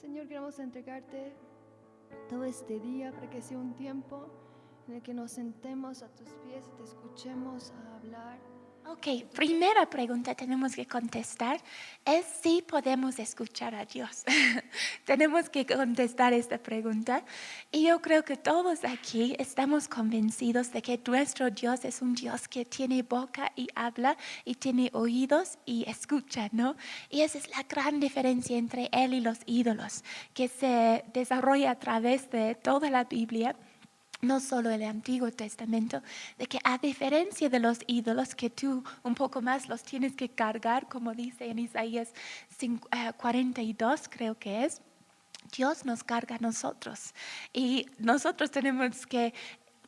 Señor, queremos entregarte todo este día para que sea un tiempo en el que nos sentemos a tus pies y te escuchemos a hablar. Ok, primera pregunta tenemos que contestar es si podemos escuchar a Dios. Tenemos que contestar esta pregunta y yo creo que todos aquí estamos convencidos de que nuestro Dios es un Dios que tiene boca y habla y tiene oídos y escucha, ¿no? Y esa es la gran diferencia entre Él y los ídolos que se desarrolla a través de toda la Biblia. No solo el Antiguo Testamento, de que a diferencia de los ídolos que tú un poco más los tienes que cargar, como dice en Isaías 42, creo que es, Dios nos carga a nosotros y nosotros tenemos que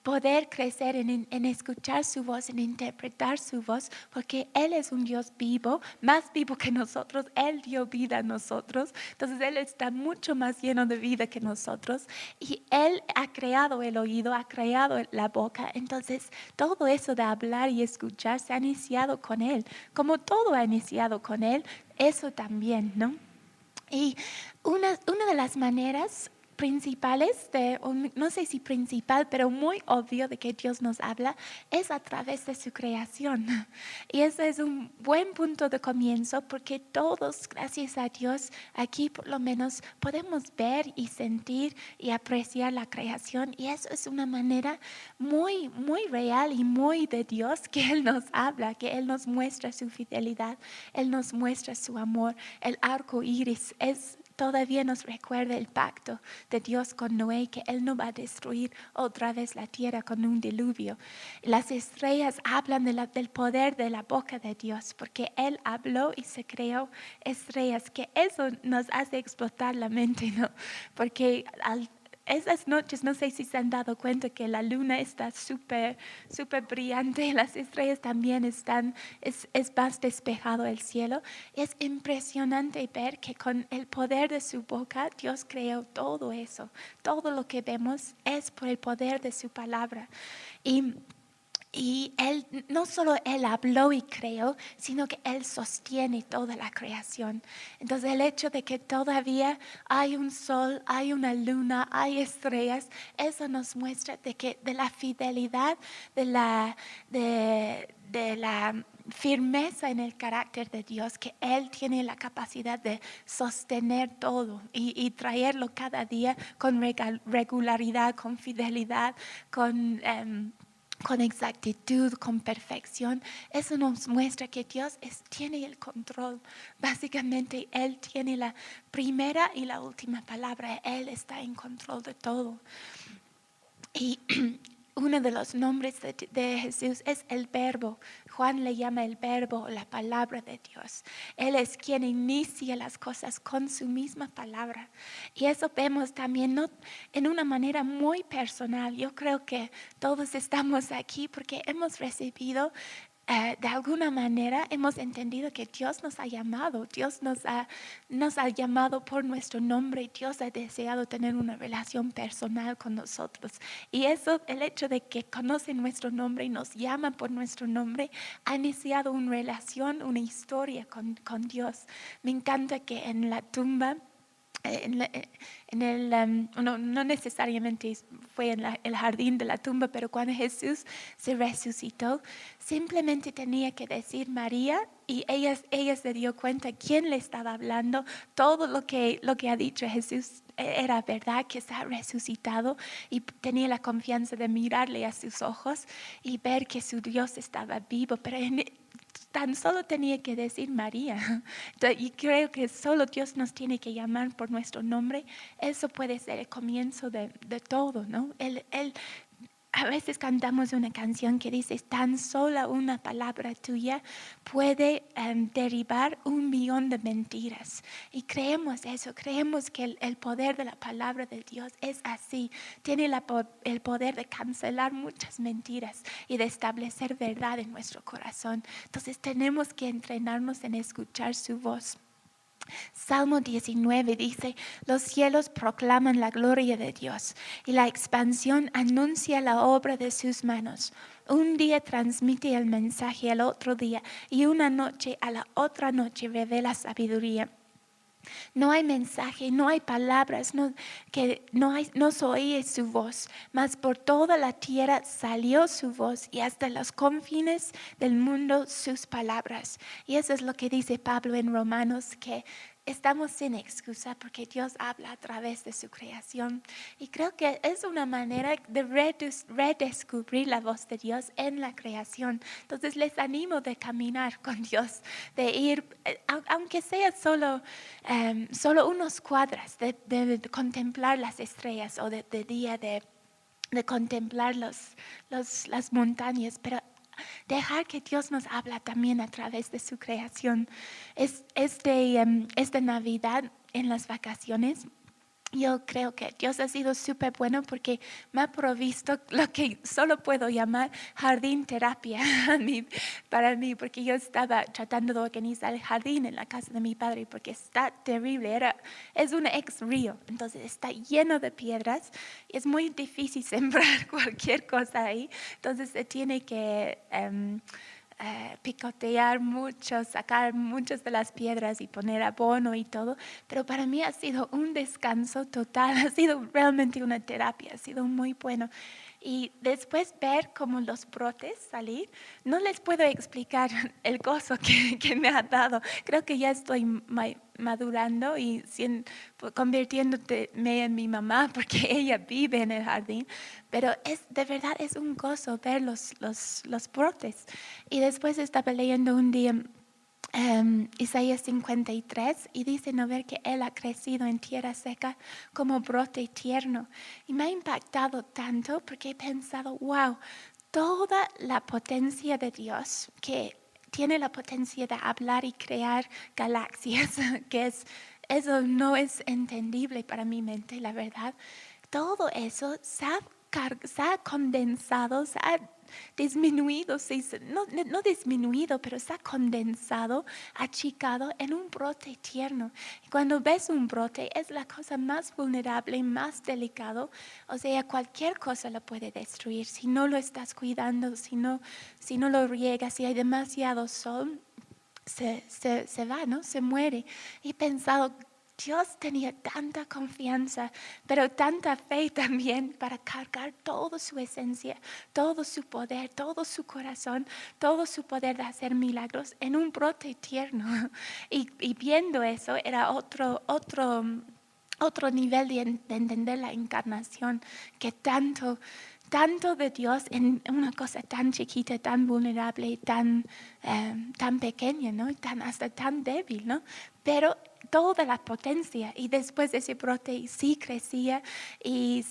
poder crecer en escuchar su voz, en interpretar su voz, porque Él es un Dios vivo, más vivo que nosotros. Él dio vida a nosotros, entonces Él está mucho más lleno de vida que nosotros y Él ha creado el oído, ha creado la boca, entonces todo eso de hablar y escuchar se ha iniciado con Él, como todo ha iniciado con Él, eso también, ¿no? Y una de las maneras principales, no sé si principal, pero muy obvio de que Dios nos habla, es a través de su creación. Y ese es un buen punto de comienzo porque todos, gracias a Dios, aquí por lo menos podemos ver y sentir y apreciar la creación. Y eso es una manera muy, muy real y muy de Dios que Él nos habla, que Él nos muestra su fidelidad, Él nos muestra su amor. El arco iris todavía nos recuerda el pacto de Dios con Noé, que Él no va a destruir otra vez la tierra con un diluvio. Las estrellas hablan del poder de la boca de Dios, porque Él habló y se creó estrellas, que eso nos hace explotar la mente, ¿no? Porque esas noches, no sé si se han dado cuenta que la luna está súper brillante, las estrellas también están, es más despejado el cielo. Es impresionante ver que con el poder de su boca Dios creó todo eso. Todo lo que vemos es por el poder de su palabra. Y Él, no solo Él habló y creó, sino que Él sostiene toda la creación. Entonces el hecho de que todavía hay un sol, hay una luna, hay estrellas, eso nos muestra de la fidelidad, de la firmeza en el carácter de Dios, que Él tiene la capacidad de sostener todo y traerlo cada día con regularidad, con fidelidad, con exactitud, con perfección. Eso nos muestra que Dios tiene el control. Básicamente Él tiene la primera y la última palabra. Él está en control de todo. Y uno de los nombres de Jesús es el Verbo. Juan le llama el Verbo, la palabra de Dios. Él es quien inicia las cosas con su misma palabra. Y eso vemos también en una manera muy personal. Yo creo que todos estamos aquí porque hemos recibido de alguna manera hemos entendido que Dios nos ha llamado, Dios nos ha llamado por nuestro nombre, Dios ha deseado tener una relación personal con nosotros. Y eso, el hecho de que conoce nuestro nombre y nos llama por nuestro nombre, ha iniciado una relación, una historia con Dios. Me encanta que en la tumba, no necesariamente fue en el jardín de la tumba, pero cuando Jesús se resucitó, simplemente tenía que decir María y ella se dio cuenta quién le estaba hablando. Todo lo que ha dicho Jesús era verdad, que se ha resucitado, y tenía la confianza de mirarle a sus ojos y ver que su Dios estaba vivo, pero tan solo tenía que decir María. Y creo que solo Dios nos tiene que llamar por nuestro nombre. Eso puede ser el comienzo de todo, ¿no? A veces cantamos una canción que dice, tan sola una palabra tuya puede derribar 1,000,000 de mentiras. Y creemos eso, creemos que el poder de la palabra de Dios es así. Tiene el poder de cancelar muchas mentiras y de establecer verdad en nuestro corazón. Entonces tenemos que entrenarnos en escuchar su voz. Salmo 19 dice, los cielos proclaman la gloria de Dios y la expansión anuncia la obra de sus manos. Un día transmite el mensaje al otro día y una noche a la otra noche revela sabiduría. No hay mensaje, no hay palabras, no se oye su voz, mas por toda la tierra salió su voz y hasta los confines del mundo sus palabras. Y eso es lo que dice Pablo en Romanos, que estamos sin excusa porque Dios habla a través de su creación. Y creo que es una manera de redescubrir la voz de Dios en la creación. Entonces les animo de caminar con Dios, de ir, aunque sea solo unos cuadras, de contemplar las estrellas o de día de contemplar las montañas, pero dejar que Dios nos habla también a través de su creación. Esta Navidad, en las vacaciones, yo creo que Dios ha sido súper bueno porque me ha provisto lo que solo puedo llamar jardín terapia para mí, porque yo estaba tratando de organizar el jardín en la casa de mi padre porque está terrible, es un ex río, entonces está lleno de piedras y es muy difícil sembrar cualquier cosa ahí, entonces se tiene que picotear mucho, sacar muchas de las piedras y poner abono y todo, pero para mí ha sido un descanso total, ha sido realmente una terapia, ha sido muy bueno. Y después ver cómo los brotes salir, no les puedo explicar el gozo que me ha dado. Creo que ya estoy madurando y convirtiéndome en mi mamá porque ella vive en el jardín, pero de verdad es un gozo ver los brotes. Y después estaba leyendo un día Isaías 53 y dice no ver que él ha crecido en tierra seca como brote tierno. Y me ha impactado tanto porque he pensado, wow, toda la potencia de Dios que tiene la potencia de hablar y crear galaxias, eso no es entendible para mi mente, la verdad. Todo eso se ha condensado, se ha disminuido, no disminuido, pero se ha condensado, achicado en un brote tierno. Y cuando ves un brote es la cosa más vulnerable, más delicado, o sea, cualquier cosa lo puede destruir si no lo estás cuidando, si no lo riegas, si hay demasiado sol, se va, ¿no? Se muere. Y he pensado, Dios tenía tanta confianza, pero tanta fe también para cargar toda su esencia, todo su poder, todo su corazón, todo su poder de hacer milagros en un brote tierno. Y viendo eso era otro nivel de entender la encarnación, que tanto de Dios en una cosa tan chiquita, tan vulnerable, tan pequeña, ¿no? Hasta tan débil, ¿no? Pero toda la potencia, y después ese brote sí crecía y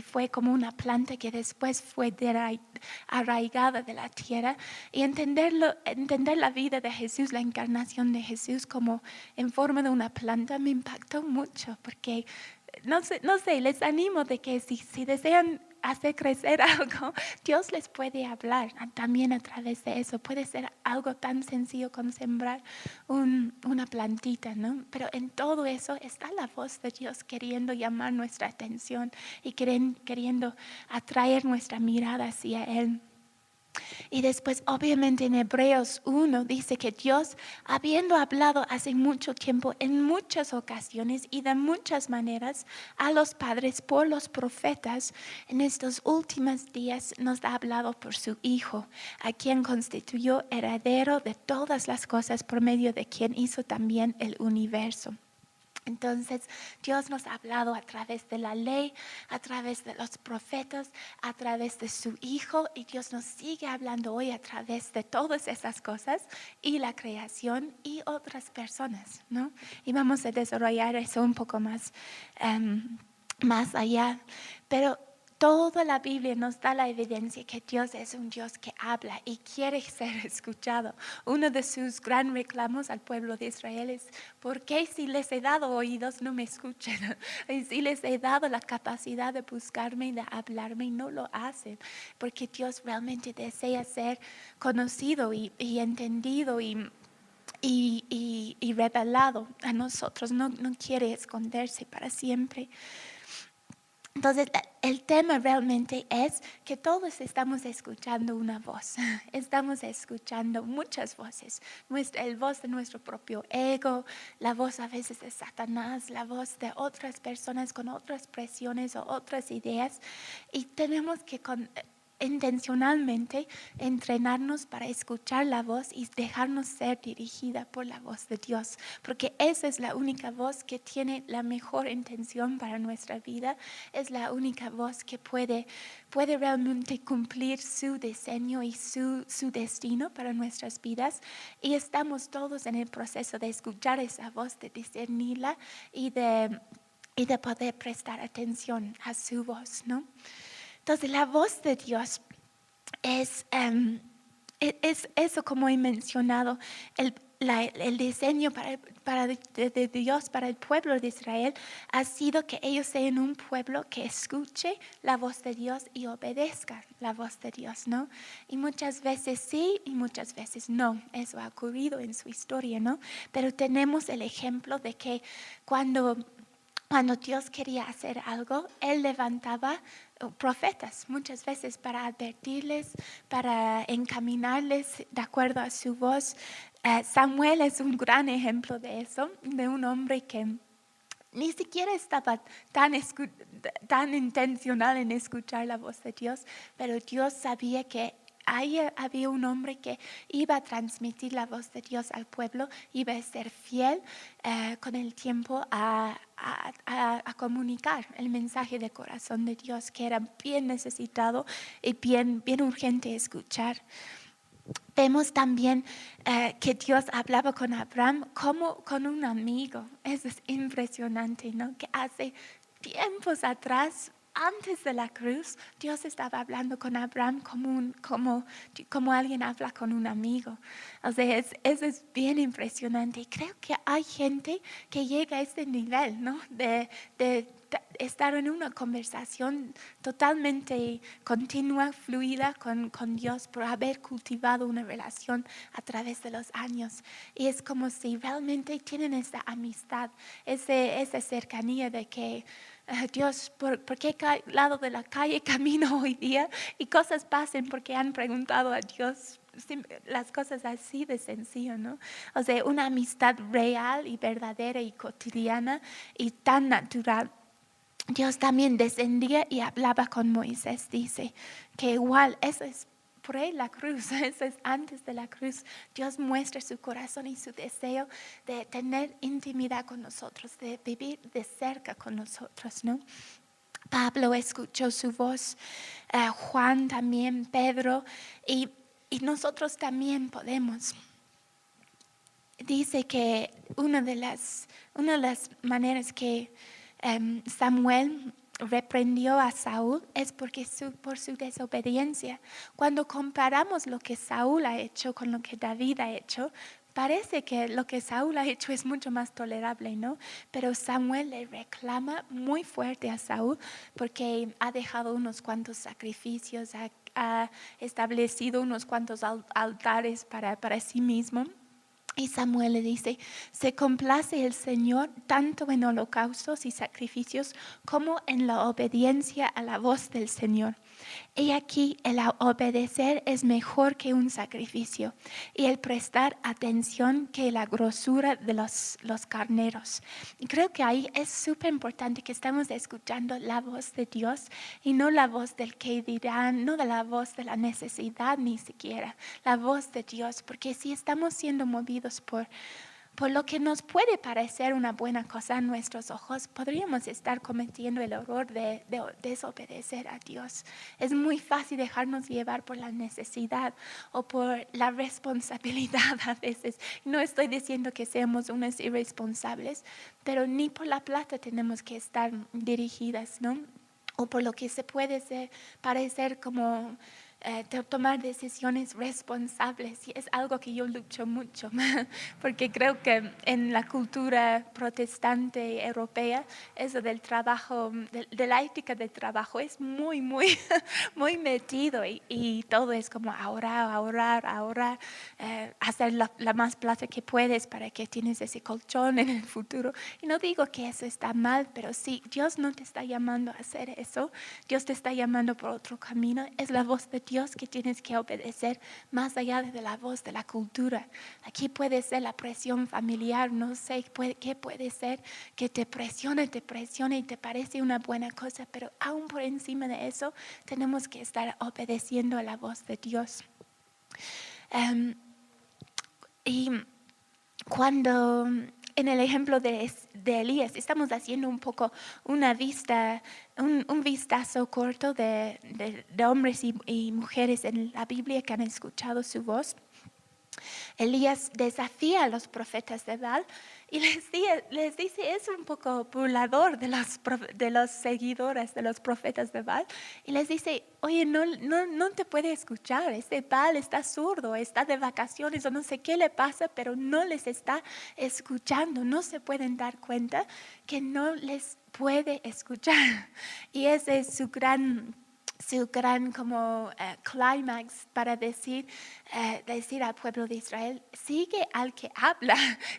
fue como una planta que después fue arraigada de la tierra, y entender la vida de Jesús, la encarnación de Jesús como en forma de una planta me impactó mucho, porque no sé, les animo de que si desean hacer crecer algo, Dios les puede hablar también a través de eso. Puede ser algo tan sencillo como sembrar una plantita, ¿no? Pero en todo eso está la voz de Dios queriendo llamar nuestra atención y queriendo atraer nuestra mirada hacia Él. Y después, obviamente, en Hebreos 1 dice que Dios, habiendo hablado hace mucho tiempo, en muchas ocasiones y de muchas maneras a los padres por los profetas, en estos últimos días nos ha hablado por su Hijo, a quien constituyó heredero de todas las cosas, por medio de quien hizo también el universo. Entonces Dios nos ha hablado a través de la ley, a través de los profetas, a través de su Hijo, y Dios nos sigue hablando hoy a través de todas esas cosas y la creación y otras personas, ¿no? Y vamos a desarrollar eso un poco más allá, pero toda la Biblia nos da la evidencia que Dios es un Dios que habla y quiere ser escuchado. Uno de sus grandes reclamos al pueblo de Israel es: ¿por qué si les he dado oídos no me escuchan? Y si les he dado la capacidad de buscarme y de hablarme, no lo hacen. Porque Dios realmente desea ser conocido y entendido y revelado a nosotros. No quiere esconderse para siempre. Entonces, el tema realmente es que todos estamos escuchando una voz, estamos escuchando muchas voces, el voz de nuestro propio ego, la voz a veces de Satanás, la voz de otras personas con otras presiones o otras ideas, y tenemos que intencionalmente entrenarnos para escuchar la voz y dejarnos ser dirigida por la voz de Dios, porque esa es la única voz que tiene la mejor intención para nuestra vida, es la única voz que puede realmente cumplir su diseño y su destino para nuestras vidas, y estamos todos en el proceso de escuchar esa voz, de discernirla y de poder prestar atención a su voz, ¿no? Entonces, la voz de Dios es eso, como he mencionado, el diseño de Dios para el pueblo de Israel ha sido que ellos sean un pueblo que escuche la voz de Dios y obedezca la voz de Dios, ¿no? Y muchas veces sí y muchas veces no. Eso ha ocurrido en su historia, ¿no? Pero tenemos el ejemplo de que cuando Dios quería hacer algo, Él levantaba profetas muchas veces para advertirles, para encaminarles de acuerdo a su voz. Samuel es un gran ejemplo de eso, de un hombre que ni siquiera estaba tan intencional en escuchar la voz de Dios, pero Dios sabía que ahí había un hombre que iba a transmitir la voz de Dios al pueblo, iba a ser fiel con el tiempo a comunicar el mensaje de corazón de Dios, que era bien necesitado y bien urgente escuchar. Vemos también que Dios hablaba con Abraham como con un amigo. Eso es impresionante, ¿no? Que hace tiempos atrás, antes de la cruz, Dios estaba hablando con Abraham como alguien habla con un amigo. O sea, eso es bien impresionante. Y creo que hay gente que llega a este nivel, ¿no? De estar en una conversación totalmente continua, fluida con Dios, por haber cultivado una relación a través de los años. Y es como si realmente tienen esa amistad, esa cercanía de que Dios, ¿por qué lado de la calle camino hoy día? Y cosas pasan porque han preguntado a Dios. Las cosas así de sencillo, ¿no? O sea, una amistad real y verdadera y cotidiana y tan natural. Dios también descendía y hablaba con Moisés, dice que igual, eso es por ahí la cruz, eso es antes de la cruz. Dios muestra su corazón y su deseo de tener intimidad con nosotros, de vivir de cerca con nosotros, ¿no? Pablo escuchó su voz, Juan también, Pedro, y nosotros también podemos. Dice que una de las maneras que Samuel reprendió a Saúl es por su desobediencia. Cuando comparamos lo que Saúl ha hecho con lo que David ha hecho, parece que lo que Saúl ha hecho es mucho más tolerable, ¿no? Pero Samuel le reclama muy fuerte a Saúl porque ha dejado unos cuantos sacrificios, ha establecido unos cuantos altares para sí mismo. Y Samuel le dice, se complace el Señor tanto en holocaustos y sacrificios como en la obediencia a la voz del Señor. Y aquí el obedecer es mejor que un sacrificio y el prestar atención que la grosura de los carneros. Y creo que ahí es súper importante que estemos escuchando la voz de Dios y no la voz del que dirán, no de la voz de la necesidad ni siquiera, la voz de Dios, porque si estamos siendo movidos por lo que nos puede parecer una buena cosa a nuestros ojos, podríamos estar cometiendo el error de desobedecer a Dios. Es muy fácil dejarnos llevar por la necesidad o por la responsabilidad a veces. No estoy diciendo que seamos unos irresponsables, pero ni por la plata tenemos que estar dirigidas, ¿no? O por lo que se puede parecer como tomar decisiones responsables. Y es algo que yo lucho mucho, porque creo que en la cultura protestante europea, eso del trabajo, de la ética del trabajo es muy, muy, muy metido y todo es como ahorrar, hacer la más plata que puedes para que tienes ese colchón en el futuro. Y no digo que eso está mal, pero sí, Dios no te está llamando a hacer eso. Dios te está llamando por otro camino. Es la voz de Dios que tienes que obedecer más allá de la voz de la cultura. Aquí puede ser la presión familiar, no sé qué puede ser que te presione y te parece una buena cosa, pero aún por encima de eso tenemos que estar obedeciendo a la voz de Dios. Y cuando en el ejemplo de Elías estamos haciendo un poco una vista, un vistazo corto de hombres y mujeres en la Biblia que han escuchado su voz. Elías desafía a los profetas de Baal y les dice, es un poco burlador de los seguidores de los profetas de Baal, y les dice, oye, no te puede escuchar, este Baal está sordo, está de vacaciones o no sé qué le pasa, pero no les está escuchando, no se pueden dar cuenta que no les puede escuchar. Y ese es su gran como clímax para decir al pueblo de Israel, sigue al que habla,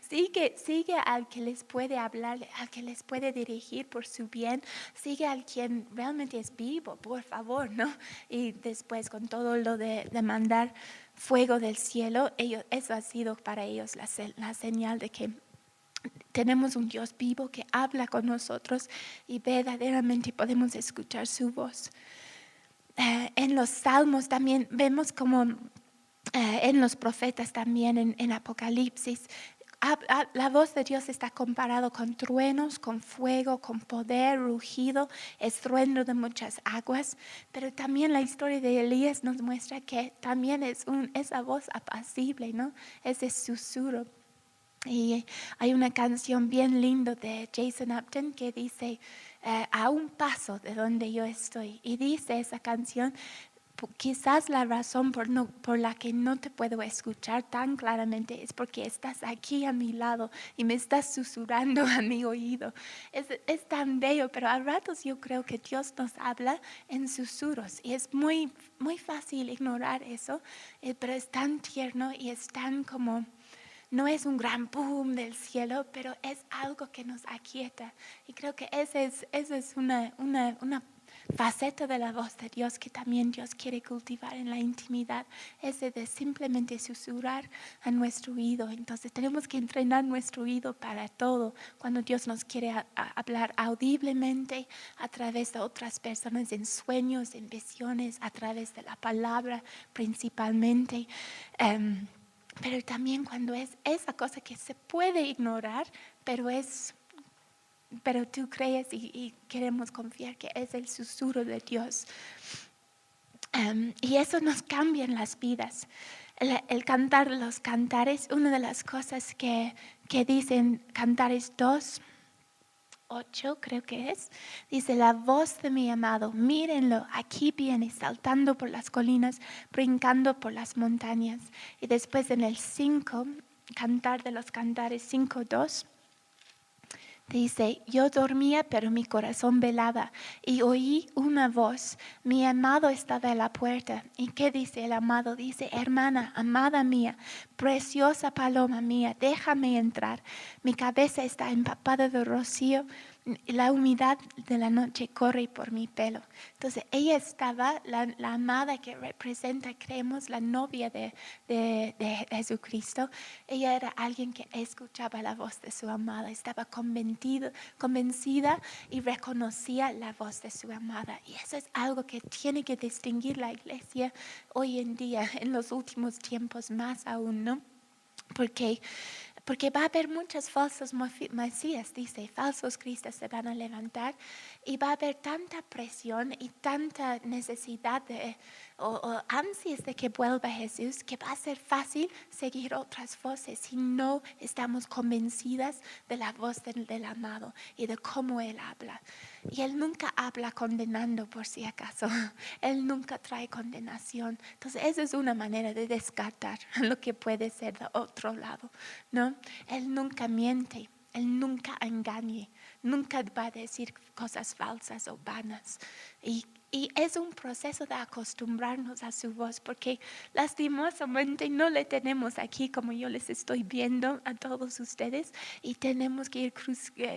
sigue al que les puede hablar, al que les puede dirigir por su bien, sigue al quien realmente es vivo, por favor, ¿no? Y después con todo lo de mandar fuego del cielo, eso ha sido para ellos la señal de que tenemos un Dios vivo que habla con nosotros y verdaderamente podemos escuchar su voz. En los salmos también vemos como en los profetas también, en Apocalipsis, la voz de Dios está comparado con truenos, con fuego, con poder, rugido, estruendo de muchas aguas. Pero también la historia de Elías nos muestra que también es esa voz apacible, ¿no? Ese susurro. Y hay una canción bien linda de Jason Upton que dice, a un paso de donde yo estoy. Y dice esa canción, quizás la razón por la que no te puedo escuchar tan claramente es porque estás aquí a mi lado y me estás susurrando a mi oído. Es tan bello, pero a ratos yo creo que Dios nos habla en susurros y es muy, muy fácil ignorar eso, pero es tan tierno y es tan como... No es un gran boom del cielo, pero es algo que nos aquieta. Y creo que esa es una faceta de la voz de Dios que también Dios quiere cultivar en la intimidad. Ese de simplemente susurrar a nuestro oído. Entonces tenemos que entrenar nuestro oído para todo. Cuando Dios nos quiere hablar audiblemente a través de otras personas, en sueños, en visiones, a través de la palabra principalmente. Pero también cuando es esa cosa que se puede ignorar, pero tú crees y queremos confiar que es el susurro de Dios. Y eso nos cambia en las vidas. El cantar los cantares, una de las cosas que dicen Cantares 2:8 creo que es, dice, la voz de mi amado, mírenlo, aquí viene, saltando por las colinas, brincando por las montañas. Y después en el 5, Cantar de los Cantares 5:2, dice, yo dormía, pero mi corazón velaba, y oí una voz, mi amado estaba a la puerta. ¿Y qué dice el amado? Dice, hermana, amada mía, preciosa paloma mía, déjame entrar. Mi cabeza está empapada de rocío, la humedad de la noche corre por mi pelo. Entonces ella estaba, la amada que representa, creemos, la novia de Jesucristo. Ella era alguien que escuchaba la voz de su amada, estaba convencida y reconocía la voz de su amada. Y eso es algo que tiene que distinguir la iglesia hoy en día, en los últimos tiempos más aún, ¿no? Porque Porque va a haber muchos falsos mesías, dice, falsos cristos se van a levantar y va a haber tanta presión y tanta necesidad o ansias de que vuelva Jesús, que va a ser fácil seguir otras voces si no estamos convencidas de la voz del amado y de cómo Él habla. Y Él nunca habla condenando por si acaso. Él nunca trae condenación. Entonces esa es una manera de descartar lo que puede ser de otro lado, ¿no? Él nunca miente, Él nunca engañe, nunca va a decir cosas falsas o vanas. Y es un proceso de acostumbrarnos a su voz, porque lastimosamente no le tenemos aquí como yo les estoy viendo a todos ustedes, y tenemos que ir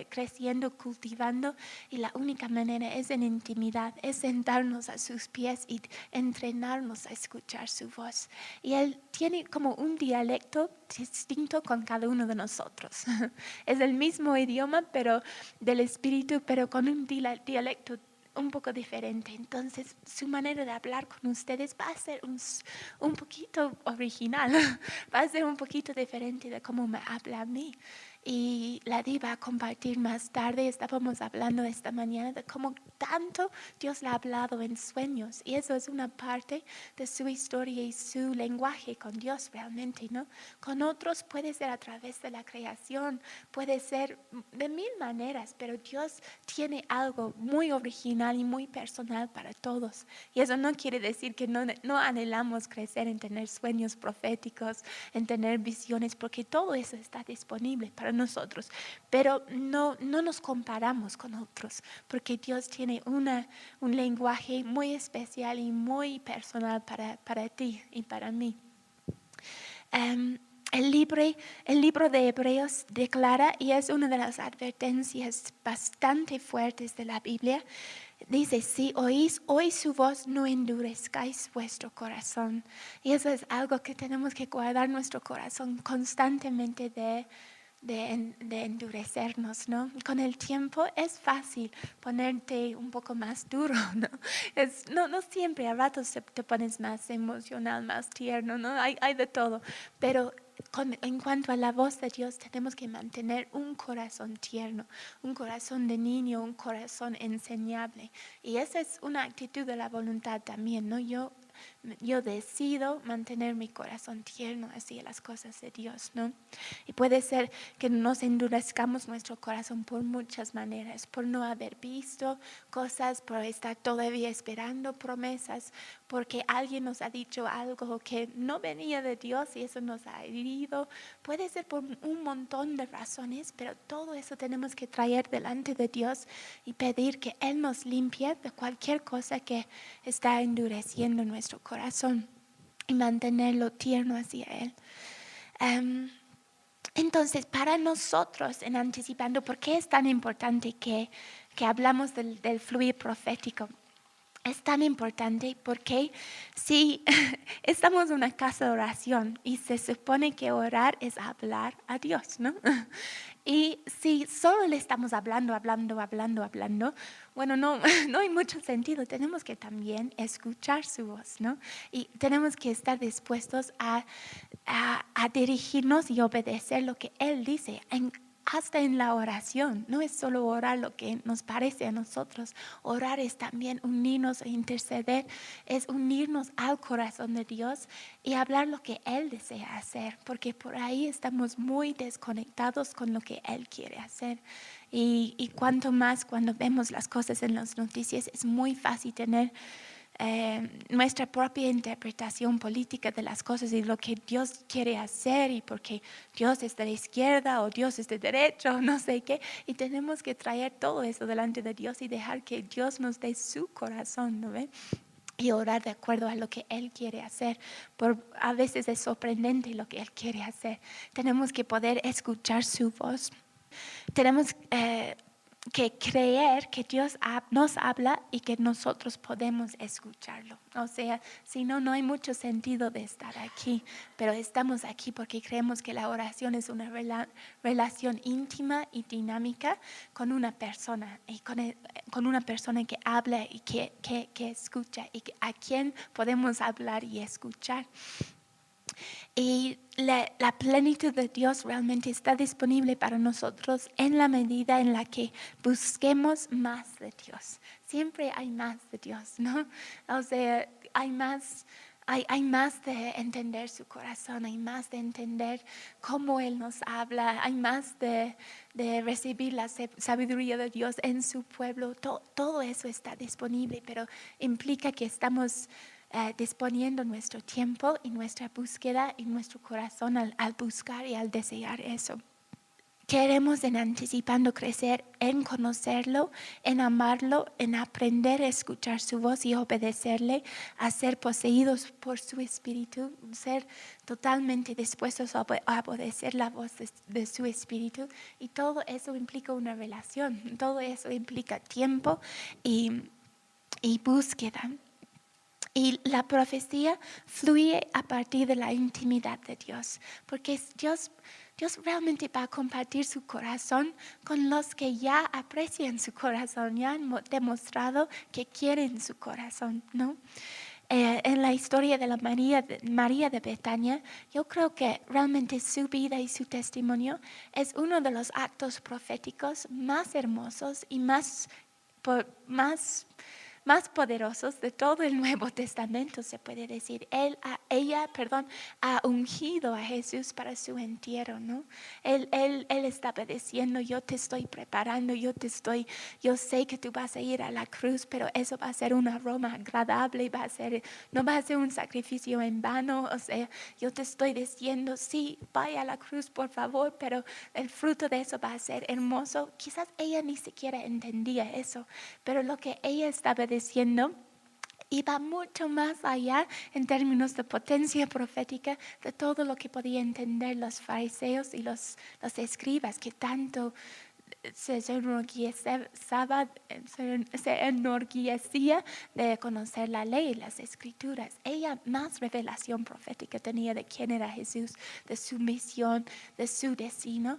creciendo, cultivando, y la única manera es en intimidad, es sentarnos a sus pies y entrenarnos a escuchar su voz. Y Él tiene como un dialecto distinto con cada uno de nosotros. Es el mismo idioma, pero del espíritu, pero con un dialecto un poco diferente. Entonces su manera de hablar con ustedes va a ser un poquito original, va a ser un poquito diferente de cómo me habla a mí. Y Ladi va a compartir más tarde, estábamos hablando esta mañana de cómo tanto Dios le ha hablado en sueños, y eso es una parte de su historia y su lenguaje con Dios realmente, ¿no? Con otros puede ser a través de la creación, puede ser de mil maneras, pero Dios tiene algo muy original y muy personal para todos. Y eso no quiere decir que no anhelamos crecer en tener sueños proféticos, en tener visiones, porque todo eso está disponible para nosotros, pero no nos comparamos con otros, porque Dios tiene un lenguaje muy especial y muy personal para ti y para mí. El libro de Hebreos declara, y es una de las advertencias bastante fuertes de la Biblia, dice: si oís hoy su voz, no endurezcáis vuestro corazón. Y eso es algo que tenemos que guardar nuestro corazón constantemente de endurecernos, ¿no? Con el tiempo es fácil ponerte un poco más duro, ¿no? No siempre, a ratos te pones más emocional, más tierno, ¿no? Hay de todo, pero en cuanto a la voz de Dios, tenemos que mantener un corazón tierno, un corazón de niño, un corazón enseñable. Y esa es una actitud de la voluntad también, ¿no? Yo decido mantener mi corazón tierno hacia las cosas de Dios, ¿no? Y puede ser que nos endurezcamos nuestro corazón por muchas maneras, por no haber visto cosas, por estar todavía esperando promesas, porque alguien nos ha dicho algo que no venía de Dios y eso nos ha herido. Puede ser por un montón de razones, pero todo eso tenemos que traer delante de Dios y pedir que Él nos limpie de cualquier cosa que está endureciendo nuestro corazón y mantenerlo tierno hacia Él. Entonces, para nosotros, en anticipando, ¿por qué es tan importante que hablamos del fluir profético? Es tan importante porque si estamos en una casa de oración y se supone que orar es hablar a Dios, ¿no? Y si solo le estamos hablando, bueno, no hay mucho sentido. Tenemos que también escuchar su voz, ¿no? Y tenemos que estar dispuestos a dirigirnos y obedecer lo que Él dice, hasta en la oración. No es solo orar lo que nos parece a nosotros. Orar es también unirnos e interceder, es unirnos al corazón de Dios y hablar lo que Él desea hacer, porque por ahí estamos muy desconectados con lo que Él quiere hacer. Y cuanto más cuando vemos las cosas en las noticias, es muy fácil tener nuestra propia interpretación política de las cosas y lo que Dios quiere hacer, y porque Dios es de la izquierda o Dios es de derecha o no sé qué, y tenemos que traer todo eso delante de Dios y dejar que Dios nos dé su corazón, ¿no ve? Y orar de acuerdo a lo que Él quiere hacer. A veces es sorprendente lo que Él quiere hacer. Tenemos que poder escuchar su voz. Tenemos que creer que Dios nos habla y que nosotros podemos escucharlo. O sea, si no hay mucho sentido de estar aquí, pero estamos aquí porque creemos que la oración es una relación íntima y dinámica con una persona, y con una persona que habla y que escucha, y a quien podemos hablar y escuchar. Y la plenitud de Dios realmente está disponible para nosotros en la medida en la que busquemos más de Dios. Siempre hay más de Dios, ¿no? O sea, hay más de entender su corazón, hay más de entender cómo Él nos habla, hay más de recibir la sabiduría de Dios en su pueblo. Todo eso está disponible, pero implica que estamos disponiendo nuestro tiempo y nuestra búsqueda y nuestro corazón al buscar y al desear eso. Queremos en anticipando crecer en conocerlo, en amarlo, en aprender a escuchar su voz y obedecerle, a ser poseídos por su espíritu, ser totalmente dispuestos a obedecer la voz de su espíritu. Y todo eso implica una relación, todo eso implica tiempo y búsqueda. Y la profecía fluye a partir de la intimidad de Dios, porque Dios realmente va a compartir su corazón con los que ya aprecian su corazón, ya han demostrado que quieren su corazón, ¿no? En la historia de María de Betania, yo creo que realmente su vida y su testimonio es uno de los actos proféticos más hermosos y más poderosos de todo el Nuevo Testamento, se puede decir. Ella ha ungido a Jesús para su entierro, ¿no? Él estaba diciendo, yo te estoy preparando, yo sé que tú vas a ir a la cruz, pero eso va a ser un aroma agradable, no va a ser un sacrificio en vano. O sea, yo te estoy diciendo, sí, vaya a la cruz, por favor, pero el fruto de eso va a ser hermoso. Quizás ella ni siquiera entendía eso, pero lo que ella estaba diciendo iba mucho más allá en términos de potencia profética de todo lo que podían entender los fariseos y los escribas, que tanto se enorgullecía de conocer la ley y las escrituras. Ella más revelación profética tenía de quién era Jesús, de su misión, de su destino.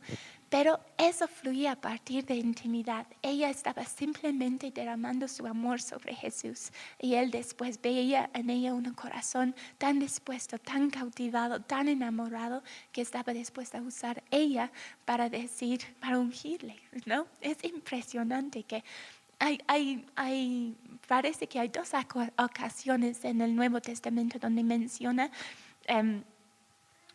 Pero eso fluía a partir de intimidad. Ella estaba simplemente derramando su amor sobre Jesús. Y él después veía en ella un corazón tan dispuesto, tan cautivado, tan enamorado, que estaba dispuesta a usar ella para ungirle, ¿no? Es impresionante que parece que hay dos ocasiones en el Nuevo Testamento donde menciona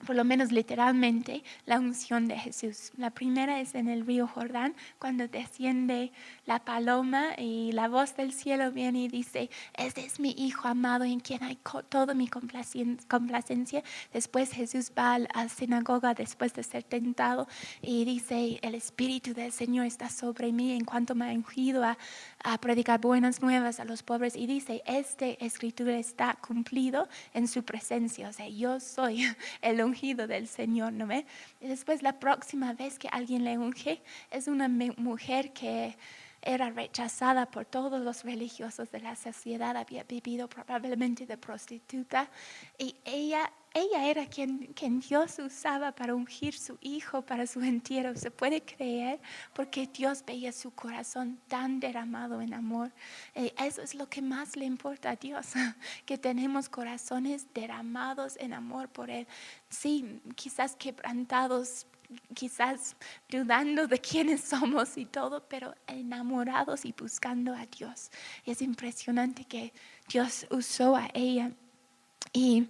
por lo menos literalmente, la unción de Jesús. La primera es en el río Jordán, cuando desciende la paloma y la voz del cielo viene y dice, este es mi Hijo amado en quien hay toda mi complacencia. Después Jesús va a la sinagoga después de ser tentado y dice, el Espíritu del Señor está sobre mí en cuanto me ha ungido a predicar buenas nuevas a los pobres. Y dice, esta escritura está cumplido en su presencia. O sea, yo soy el ungido del Señor, ¿no ve? Y después la próxima vez que alguien le unge es una mujer que era rechazada por todos los religiosos de la sociedad, había vivido probablemente de prostituta, y ella era quien Dios usaba para ungir su hijo para su entierro. Se puede creer, porque Dios veía su corazón tan derramado en amor. Eso es lo que más le importa a Dios, que tenemos corazones derramados en amor por Él. Sí, quizás quebrantados, quizás dudando de quiénes somos y todo, pero enamorados y buscando a Dios. Es impresionante que Dios usó a ella. Y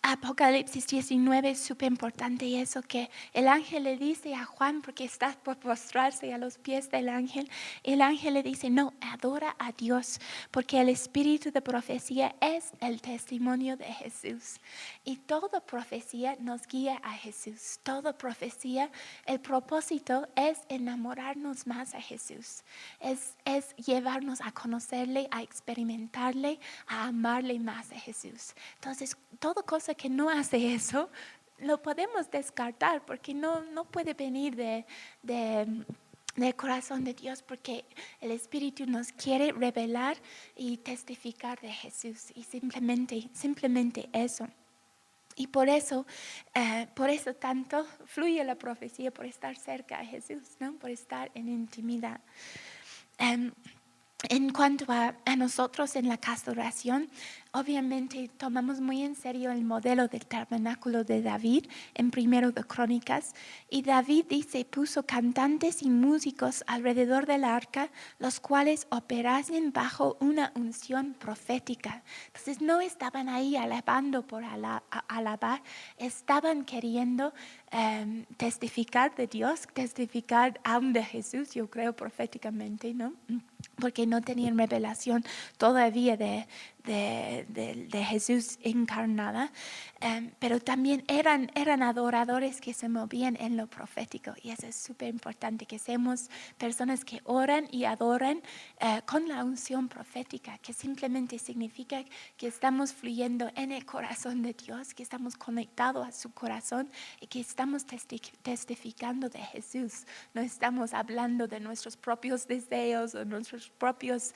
Apocalipsis 19 es súper importante eso, que el ángel le dice a Juan, porque está por postrarse a los pies del ángel, el ángel le dice, no, adora a Dios, porque el espíritu de profecía es el testimonio de Jesús. Y toda profecía nos guía a Jesús. Toda profecía, el propósito es enamorarnos más a Jesús. Es llevarnos a conocerle, a experimentarle, a amarle más a Jesús. Entonces, toda cosa que no hace eso, lo podemos descartar, porque no puede venir del corazón de Dios, porque el Espíritu nos quiere revelar y testificar de Jesús, y simplemente eso. Y por eso tanto fluye la profecía, por estar cerca a Jesús, ¿no? Por estar en intimidad. En cuanto a nosotros en la casa de oración, obviamente tomamos muy en serio el modelo del tabernáculo de David en Primero de Crónicas. Y David dice, puso cantantes y músicos alrededor del arca, los cuales operasen bajo una unción profética. Entonces no estaban ahí alabando por alabar, estaban queriendo testificar de Dios, testificar aún de Jesús, yo creo proféticamente, ¿no? Porque no tenían revelación todavía de Jesús encarnada, pero también eran adoradores que se movían en lo profético, y eso es súper importante, que seamos personas que oran y adoran con la unción profética, que simplemente significa que estamos fluyendo en el corazón de Dios, que estamos conectados a su corazón y que estamos testificando de Jesús. No estamos hablando de nuestros propios deseos o nuestros propios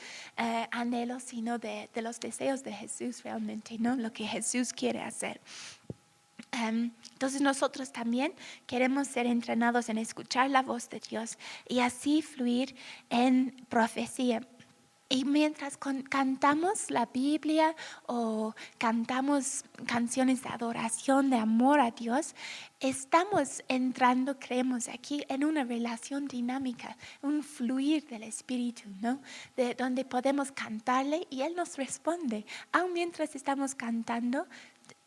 anhelos, sino de los deseos de Jesús realmente, ¿no? Lo que Jesús quiere hacer. Entonces nosotros también queremos ser entrenados en escuchar la voz de Dios y así fluir en profecía. Y mientras cantamos la Biblia o cantamos canciones de adoración, de amor a Dios, estamos entrando, creemos aquí, en una relación dinámica, un fluir del Espíritu, ¿no? De donde podemos cantarle y Él nos responde. Aun mientras estamos cantando,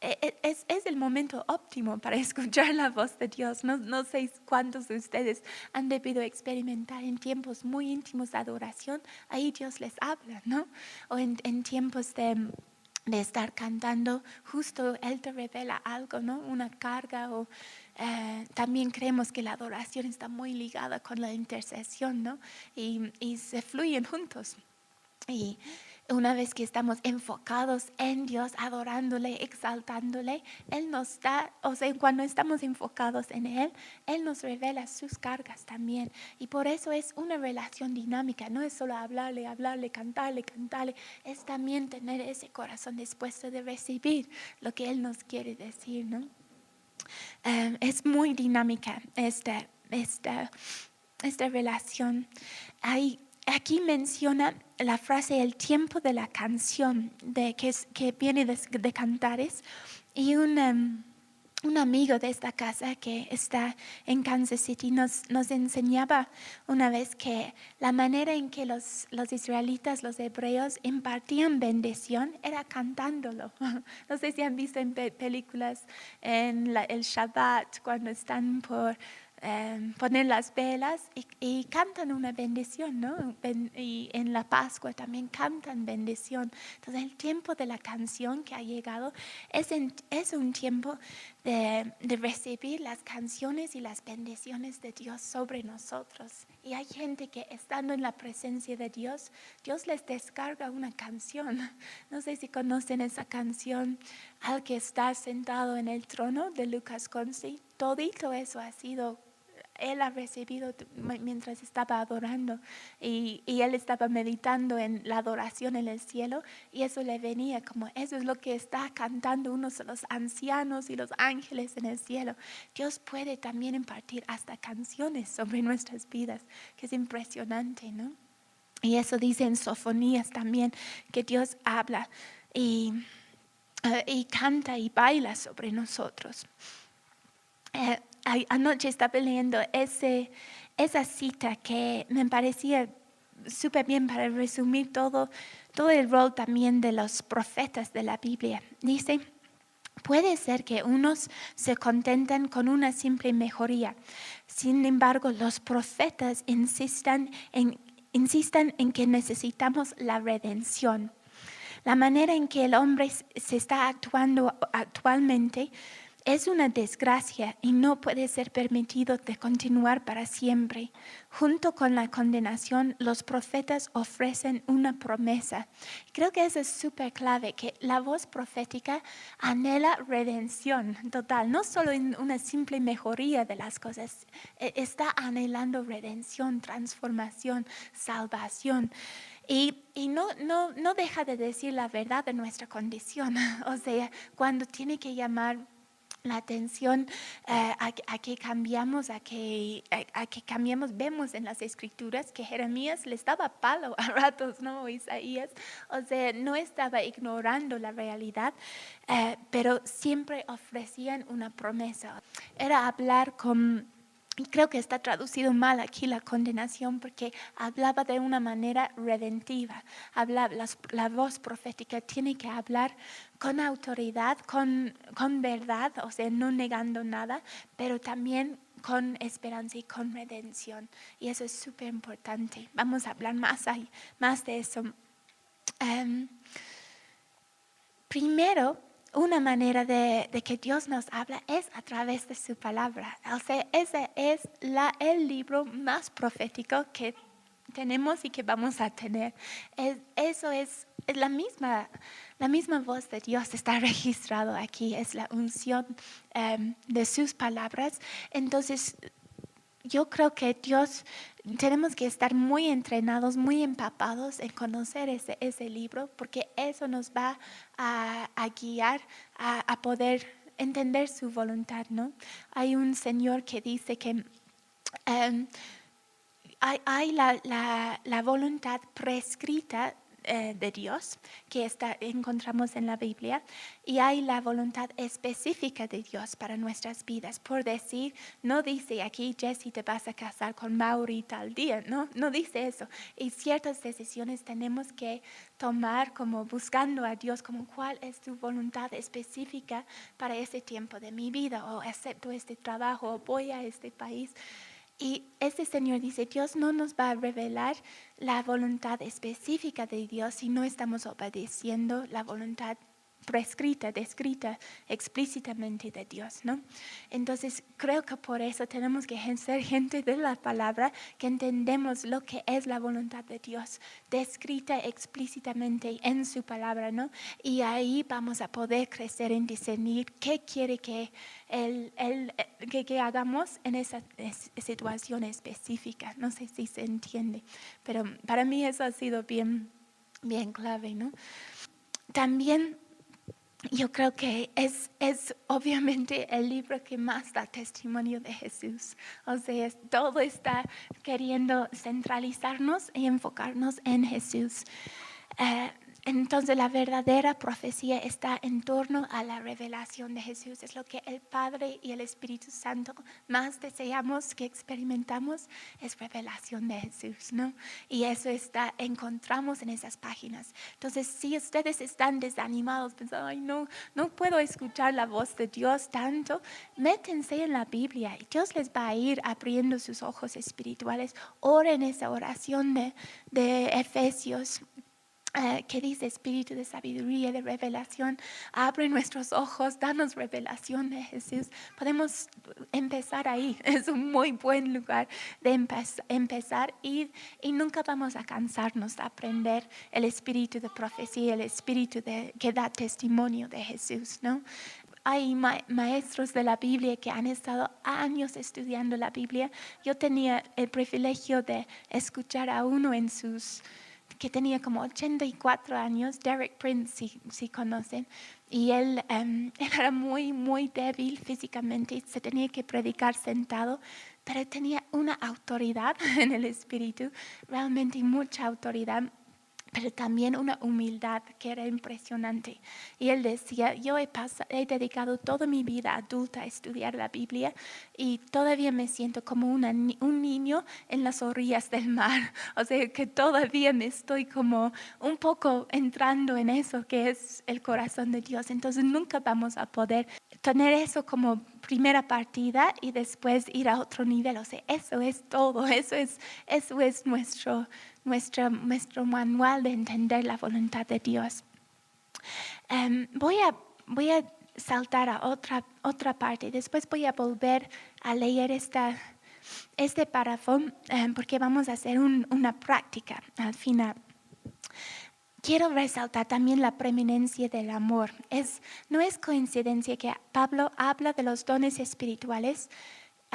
es el momento óptimo para escuchar la voz de Dios. No sé cuántos de ustedes han debido experimentar en tiempos muy íntimos de adoración. Ahí Dios les habla, ¿no? O en tiempos de estar cantando, justo Él te revela algo, ¿no? Una carga o también creemos que la adoración está muy ligada con la intercesión, ¿no? Y se fluyen juntos. Y una vez que estamos enfocados en Dios, adorándole, exaltándole, Él nos da, o sea, cuando estamos enfocados en Él, Él nos revela sus cargas también. Y por eso es una relación dinámica, no es solo hablarle, cantarle, es también tener ese corazón dispuesto de recibir lo que Él nos quiere decir, ¿no? Es muy dinámica esta relación. Aquí menciona la frase el tiempo de la canción, que viene de Cantares, y un amigo de esta casa que está en Kansas City nos enseñaba una vez que la manera en que los israelitas, los hebreos, impartían bendición era cantándolo. No sé si han visto en películas en el Shabbat cuando están por poner las velas y cantan una bendición, ¿no? Y en la Pascua también cantan bendición. Entonces el tiempo de la canción que ha llegado es un tiempo de recibir las canciones y las bendiciones de Dios sobre nosotros. Y hay gente que estando en la presencia de Dios, Dios les descarga una canción. No sé si conocen esa canción, Al que está sentado en el trono, de Lucas Conci. Todito eso ha sido, Él ha recibido mientras estaba adorando y Él estaba meditando en la adoración en el cielo, y eso le venía como, eso es lo que está cantando unos de los ancianos y los ángeles en el cielo. Dios puede también impartir hasta canciones sobre nuestras vidas, que es impresionante, ¿no? Y eso dice en Sofonías también, que Dios habla y canta y baila sobre nosotros. Anoche estaba leyendo esa cita que me parecía súper bien para resumir todo el rol también de los profetas de la Biblia. Dice, puede ser que unos se contenten con una simple mejoría. Sin embargo, los profetas insistan en que necesitamos la redención. La manera en que el hombre se está actuando actualmente es una desgracia y no puede ser permitido de continuar para siempre. Junto con la condenación, los profetas ofrecen una promesa. Creo que eso es súper clave, que la voz profética anhela redención total, no solo en una simple mejoría de las cosas, está anhelando redención, transformación, salvación. Y no deja de decir la verdad de nuestra condición. O sea, cuando tiene que llamar la atención a que cambiamos, vemos en las escrituras que Jeremías les daba palo a ratos, ¿no? Isaías, o sea, no estaba ignorando la realidad, pero siempre ofrecían una promesa. Era hablar con... Creo que está traducido mal aquí la condenación porque hablaba de una manera redentiva. La voz profética tiene que hablar con autoridad, con verdad, o sea, no negando nada, pero también con esperanza y con redención. Y eso es súper importante. Vamos a hablar más de eso. Primero, una manera de que Dios nos habla es a través de su palabra. O sea, ese es el libro más profético que tenemos y que vamos a tener. Eso es la misma voz de Dios está registrado aquí, es la unción de sus palabras. Entonces, yo creo que tenemos que estar muy entrenados, muy empapados en conocer ese libro, porque eso nos va a guiar a poder entender su voluntad, ¿no? Hay un señor que dice que hay la voluntad prescrita de Dios que encontramos en la Biblia, y hay la voluntad específica de Dios para nuestras vidas. Por decir, no dice aquí, Jesse, te vas a casar con Mauri tal día, no dice eso. Y ciertas decisiones tenemos que tomar como buscando a Dios, como cuál es tu voluntad específica para ese tiempo de mi vida, o acepto este trabajo, o voy a este país. Y este Señor dice, Dios no nos va a revelar la voluntad específica de Dios si no estamos obedeciendo la voluntad prescrita, descrita explícitamente de Dios, ¿no? Entonces, creo que por eso tenemos que ser gente de la palabra, que entendemos lo que es la voluntad de Dios, descrita explícitamente en su palabra, ¿no? Y ahí vamos a poder crecer en discernir qué quiere que hagamos en esa situación específica. No sé si se entiende, pero para mí eso ha sido bien clave, ¿no? También yo creo que es obviamente el libro que más da testimonio de Jesús. O sea, todo está queriendo centralizarnos y enfocarnos en Jesús. Entonces la verdadera profecía está en torno a la revelación de Jesús. Es lo que el Padre y el Espíritu Santo más deseamos que experimentamos, es revelación de Jesús, ¿no? Y eso encontramos en esas páginas. Entonces, si ustedes están desanimados, pensando, ay, no puedo escuchar la voz de Dios tanto, métense en la Biblia y Dios les va a ir abriendo sus ojos espirituales. Oren esa oración de Efesios, que dice espíritu de sabiduría, de revelación, abre nuestros ojos, danos revelación de Jesús. Podemos empezar ahí, es un muy buen lugar de empezar y nunca vamos a cansarnos de aprender el espíritu de profecía, el espíritu que da testimonio de Jesús, ¿no? Hay maestros de la Biblia que han estado años estudiando la Biblia. Yo tenía el privilegio de escuchar a uno que tenía como 84 años, Derek Prince, si conocen, y él era muy, muy débil físicamente, se tenía que predicar sentado, pero tenía una autoridad en el espíritu, realmente mucha autoridad, pero también una humildad que era impresionante. Y él decía, yo he dedicado toda mi vida adulta a estudiar la Biblia y todavía me siento como un niño en las orillas del mar. O sea, que todavía me estoy como un poco entrando en eso que es el corazón de Dios. Entonces nunca vamos a poder tener eso como primera partida y después ir a otro nivel. O sea, eso es todo, eso es nuestro manual de entender la voluntad de Dios. Voy a saltar a otra parte. Después voy a volver a leer este párrafo porque vamos a hacer una práctica al final. Quiero resaltar también la preeminencia del amor. No es coincidencia que Pablo habla de los dones espirituales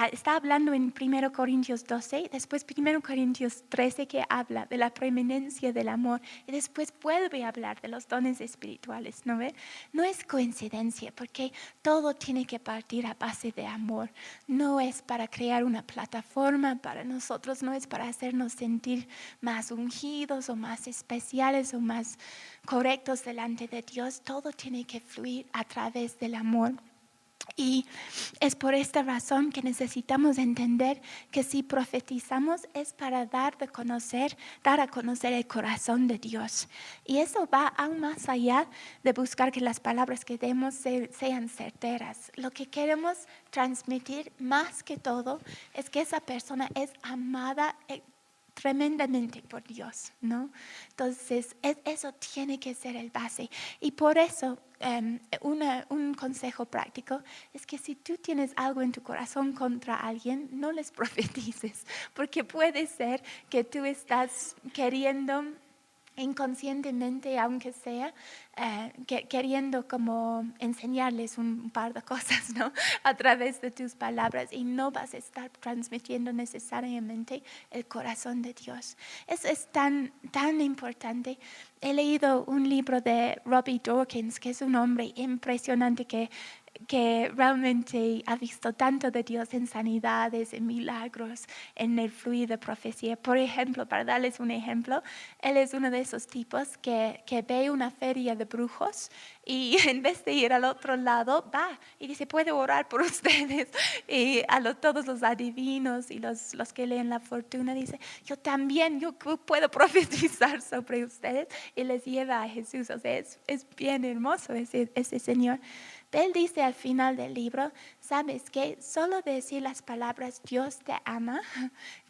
está hablando en 1 Corintios 12, después 1 Corintios 13 que habla de la preeminencia del amor y después vuelve a hablar de los dones espirituales, ¿no ve? No es coincidencia porque todo tiene que partir a base de amor. No es para crear una plataforma para nosotros, no es para hacernos sentir más ungidos o más especiales o más correctos delante de Dios. Todo tiene que fluir a través del amor. Y es por esta razón que necesitamos entender que si profetizamos es para dar a conocer el corazón de Dios. Y eso va aún más allá de buscar que las palabras que demos sean certeras. Lo que queremos transmitir más que todo es que esa persona es amada tremendamente por Dios, ¿no? Entonces, eso tiene que ser el base. Y por eso, un consejo práctico es que si tú tienes algo en tu corazón contra alguien, no les profetices, porque puede ser que tú estás queriendo inconscientemente, aunque sea, queriendo como enseñarles un par de cosas, ¿no? A través de tus palabras, y no vas a estar transmitiendo necesariamente el corazón de Dios. Eso es tan importante. He leído un libro de Robbie Dawkins, que es un hombre impresionante que realmente ha visto tanto de Dios en sanidades, en milagros, en el fluir de profecía. Por ejemplo, para darles un ejemplo, él es uno de esos tipos que ve una feria de brujos y en vez de ir al otro lado, va y dice, ¿puedo orar por ustedes? Y todos los adivinos y los que leen la fortuna, dice, yo puedo profetizar sobre ustedes, y les lleva a Jesús. O sea, es bien hermoso ese Señor. Él dice al final del libro, ¿sabes qué? Solo decir las palabras Dios te ama,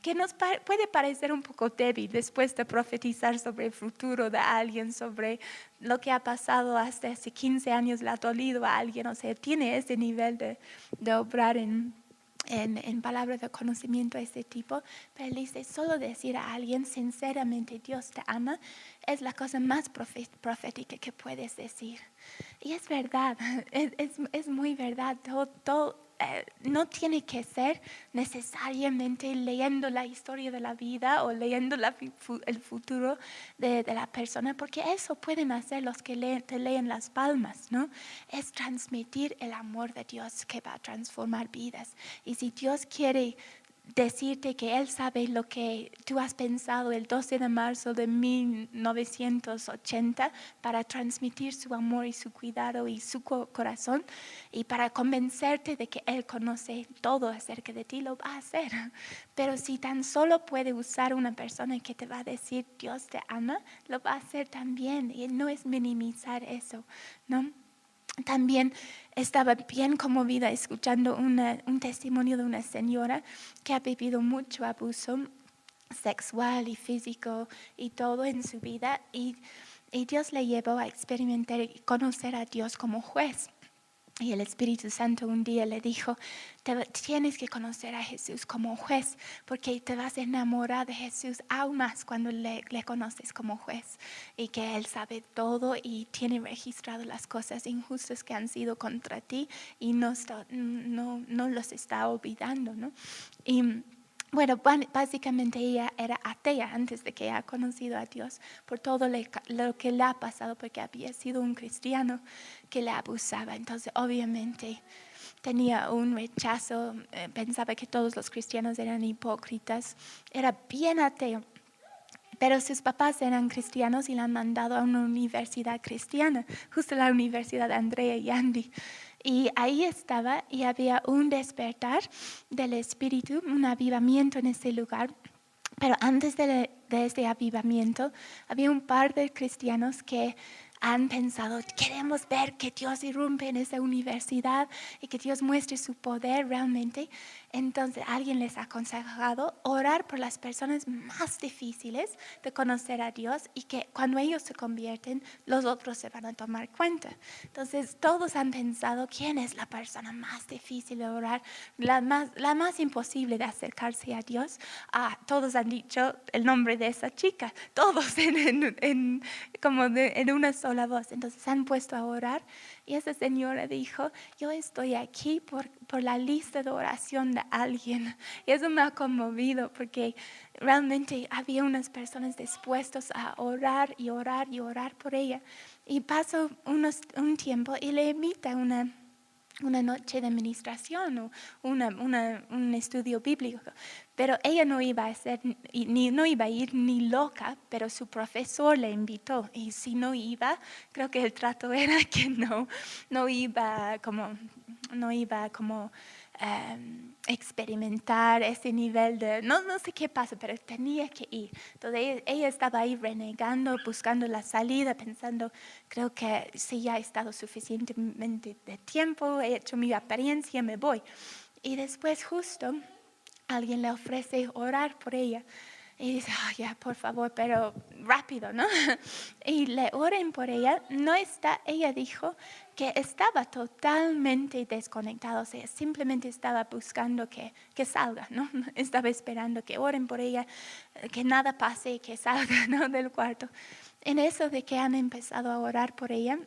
que nos puede parecer un poco débil después de profetizar sobre el futuro de alguien, sobre lo que ha pasado hasta hace 15 años, le ha dolido a alguien. O sea, tiene ese nivel de obrar en palabras de conocimiento de ese tipo. Pero él dice, solo decir a alguien sinceramente Dios te ama es la cosa más profética que puedes decir. Y es verdad, es muy verdad. No tiene que ser necesariamente leyendo la historia de la vida o leyendo el futuro de la persona, porque eso pueden hacer los que te leen las palmas, ¿no? Es transmitir el amor de Dios que va a transformar vidas. Y si Dios quiere decirte que Él sabe lo que tú has pensado el 12 de marzo de 1980 para transmitir su amor y su cuidado y su corazón, y para convencerte de que Él conoce todo acerca de ti, lo va a hacer. Pero si tan solo puede usar una persona que te va a decir Dios te ama, lo va a hacer también, y no es minimizar eso, ¿no? También estaba bien conmovida escuchando un testimonio de una señora que ha vivido mucho abuso sexual y físico y todo en su vida, y Dios le llevó a experimentar y conocer a Dios como juez. Y el Espíritu Santo un día le dijo, tienes que conocer a Jesús como juez, porque te vas a enamorar de Jesús aún más cuando le conoces como juez, y que Él sabe todo y tiene registrado las cosas injustas que han sido contra ti y no los está olvidando, ¿no? Y bueno, básicamente ella era atea antes de que haya conocido a Dios por todo lo que le ha pasado, porque había sido un cristiano que le abusaba. Entonces, obviamente, tenía un rechazo, pensaba que todos los cristianos eran hipócritas, era bien ateo. Pero sus papás eran cristianos y la han mandado a una universidad cristiana, justo la Universidad de Andrea y Andy. Y ahí estaba, y había un despertar del Espíritu, un avivamiento en ese lugar. Pero antes de este avivamiento, había un par de cristianos que han pensado, queremos ver que Dios irrumpe en esa universidad y que Dios muestre su poder realmente. Entonces alguien les ha aconsejado orar por las personas más difíciles de conocer a Dios, y que cuando ellos se convierten, los otros se van a tomar cuenta. Entonces todos han pensado, ¿quién es la persona más difícil de orar? La más imposible de acercarse a Dios. Todos han dicho el nombre de esa chica, todos en una sola voz. Entonces se han puesto a orar, Y esa señora dijo, yo estoy aquí por la lista de oración de alguien. Y eso me ha conmovido porque realmente había unas personas dispuestas a orar y orar y orar por ella. Y pasó un tiempo y le invita a una noche de administración o un estudio bíblico, pero ella no iba a hacer, no iba a ir ni loca, pero su profesor le invitó, y si no iba, creo que el trato era que no iba como experimentar ese nivel de, no sé qué pasa, pero tenía que ir. Entonces ella estaba ahí renegando, buscando la salida, pensando, creo que si ya he estado suficientemente de tiempo, he hecho mi apariencia, me voy. Y después justo alguien le ofrece orar por ella. Y dice, ya, por favor, pero rápido, ¿no? Y le oren por ella. Ella dijo que estaba totalmente desconectada, o sea, simplemente estaba buscando que salga, ¿no? Estaba esperando que oren por ella, que nada pase, que salga, ¿no? Del cuarto. En eso de que han empezado a orar por ella,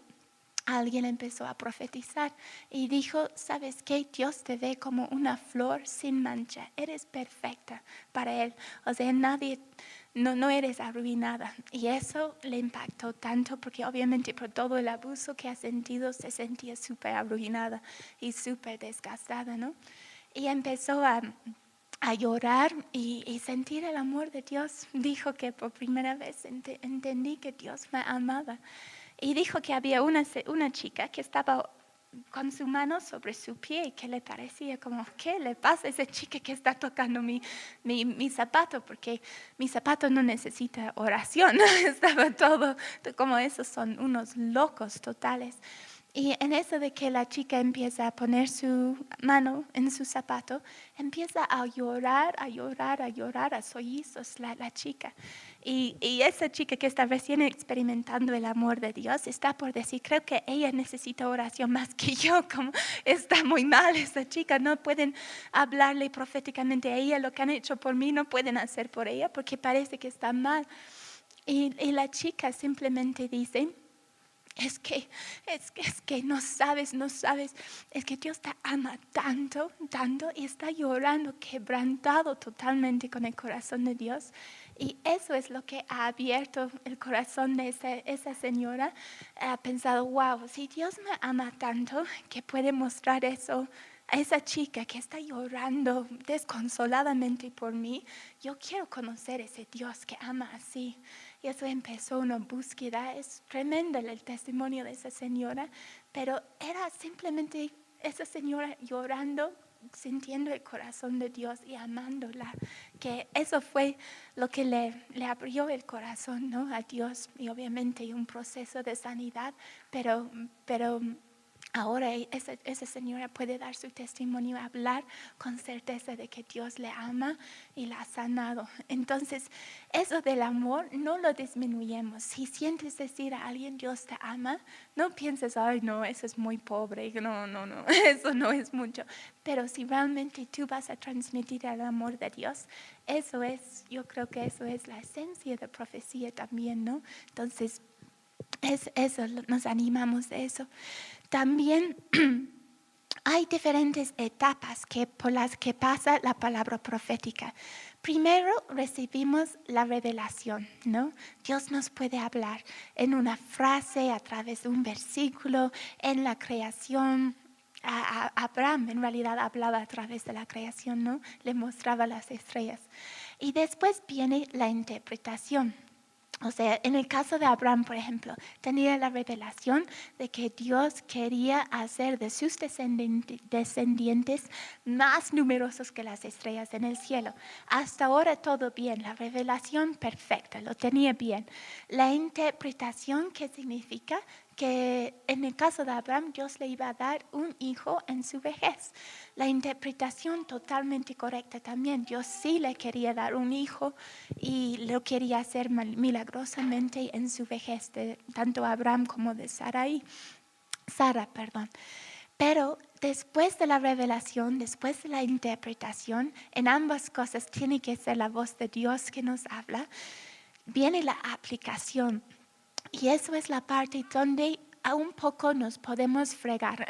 alguien empezó a profetizar y dijo, ¿sabes qué? Dios te ve como una flor sin mancha. Eres perfecta para Él. O sea, no eres arruinada. Y eso le impactó tanto porque obviamente por todo el abuso que ha sentido se sentía súper arruinada y súper desgastada, ¿no? Y empezó a llorar y sentir el amor de Dios. Dijo que por primera vez entendí que Dios me amaba. Y dijo que había una chica que estaba con su mano sobre su pie y que le parecía como, ¿qué le pasa a esa chica que está tocando mi zapato? Porque mi zapato no necesita oración. Estaba todo como esos son unos locos totales. Y en eso de que la chica empieza a poner su mano en su zapato, empieza a llorar a sollozos la chica. Y esa chica que está recién experimentando el amor de Dios está por decir, creo que ella necesita oración más que yo, como está muy mal esa chica, no pueden hablarle proféticamente a ella, lo que han hecho por mí no pueden hacer por ella porque parece que está mal. Y la chica simplemente dice, es que no sabes, es que Dios te ama tanto, y está llorando, quebrantado totalmente con el corazón de Dios. Y eso es lo que ha abierto el corazón de esa señora. Ha pensado, wow, si Dios me ama tanto, que puede mostrar eso a esa chica que está llorando desconsoladamente por mí, yo quiero conocer ese Dios que ama así. Y eso empezó una búsqueda. Es tremendo el testimonio de esa señora, pero era simplemente esa señora llorando, sintiendo el corazón de Dios y amándola, que eso fue lo que le abrió el corazón, ¿no? A Dios, y obviamente un proceso de sanidad, pero ahora esa señora puede dar su testimonio, hablar con certeza de que Dios le ama y la ha sanado. Entonces, eso del amor no lo disminuyemos. Si sientes decir a alguien Dios te ama, no pienses, ay no, eso es muy pobre, no, eso no es mucho. Pero si realmente tú vas a transmitir el amor de Dios, yo creo que eso es la esencia de profecía también, ¿no? Entonces, eso, nos animamos de eso. También hay diferentes etapas por las que pasa la palabra profética. Primero recibimos la revelación, ¿no? Dios nos puede hablar en una frase, a través de un versículo, en la creación. Abraham en realidad hablaba a través de la creación, ¿no? Le mostraba las estrellas. Y después viene la interpretación. O sea, en el caso de Abraham, por ejemplo, tenía la revelación de que Dios quería hacer de sus descendientes más numerosos que las estrellas en el cielo. Hasta ahora todo bien, la revelación perfecta, lo tenía bien. La interpretación, ¿qué significa? Que en el caso de Abraham, Dios le iba a dar un hijo en su vejez. La interpretación totalmente correcta también. Dios sí le quería dar un hijo y lo quería hacer milagrosamente en su vejez, de tanto Abraham como de Sara. Pero después de la revelación, después de la interpretación, en ambas cosas tiene que ser la voz de Dios que nos habla. Viene la aplicación. Y eso es la parte donde a un poco nos podemos fregar,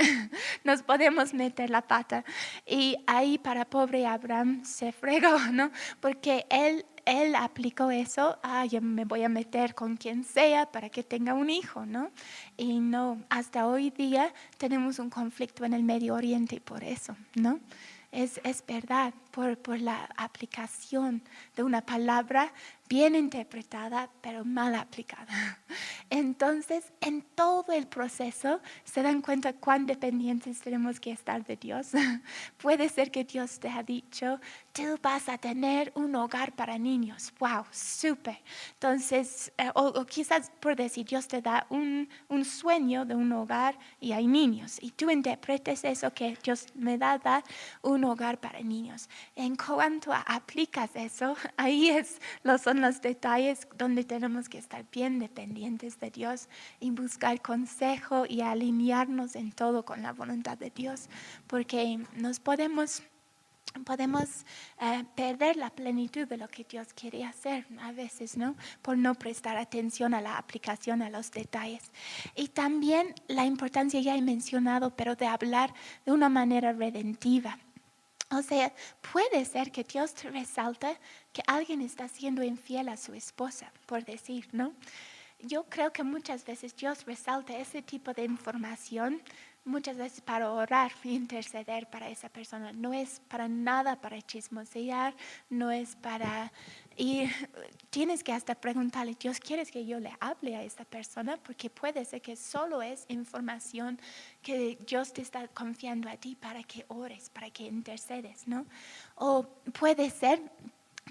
nos podemos meter la pata. Y ahí para pobre Abraham se fregó, ¿no? Porque él aplicó eso, yo me voy a meter con quien sea para que tenga un hijo, ¿no? Y no, hasta hoy día tenemos un conflicto en el Medio Oriente por eso, ¿no? Es verdad, por la aplicación de una palabra bien interpretada, pero mal aplicada. Entonces, en todo el proceso, se dan cuenta cuán dependientes tenemos que estar de Dios. Puede ser que Dios te ha dicho, tú vas a tener un hogar para niños. ¡Wow! ¡Súper! Entonces, o quizás por decir, Dios te da un sueño de un hogar y hay niños. Y tú interpretes eso que Dios me da dar un hogar para niños. En cuanto aplicas eso, ahí son los detalles donde tenemos que estar bien dependientes de Dios y buscar consejo y alinearnos en todo con la voluntad de Dios, porque nos podemos perder la plenitud de lo que Dios quiere hacer a veces, ¿no? Por no prestar atención a la aplicación, a los detalles. Y también la importancia, ya he mencionado, pero de hablar de una manera redentiva. O sea, puede ser que Dios te resalte que alguien está siendo infiel a su esposa, por decir, ¿no? Yo creo que muchas veces Dios resalta ese tipo de información, muchas veces para orar e interceder para esa persona. No es para nada para chismosear, no es para... Y tienes que hasta preguntarle, Dios, ¿quieres que yo le hable a esta persona? Porque puede ser que solo es información que Dios te está confiando a ti para que ores, para que intercedes, ¿no? O puede ser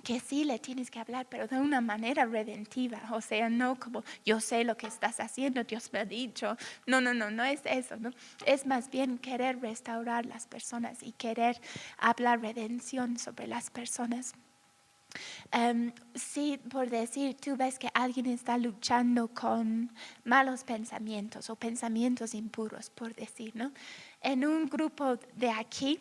que sí le tienes que hablar, pero de una manera redentiva, o sea, no como yo sé lo que estás haciendo, Dios me ha dicho, no es eso, ¿no? Es más bien querer restaurar las personas y querer hablar redención sobre las personas. Sí, por decir, tú ves que alguien está luchando con malos pensamientos o pensamientos impuros, por decir, ¿no? En un grupo de aquí,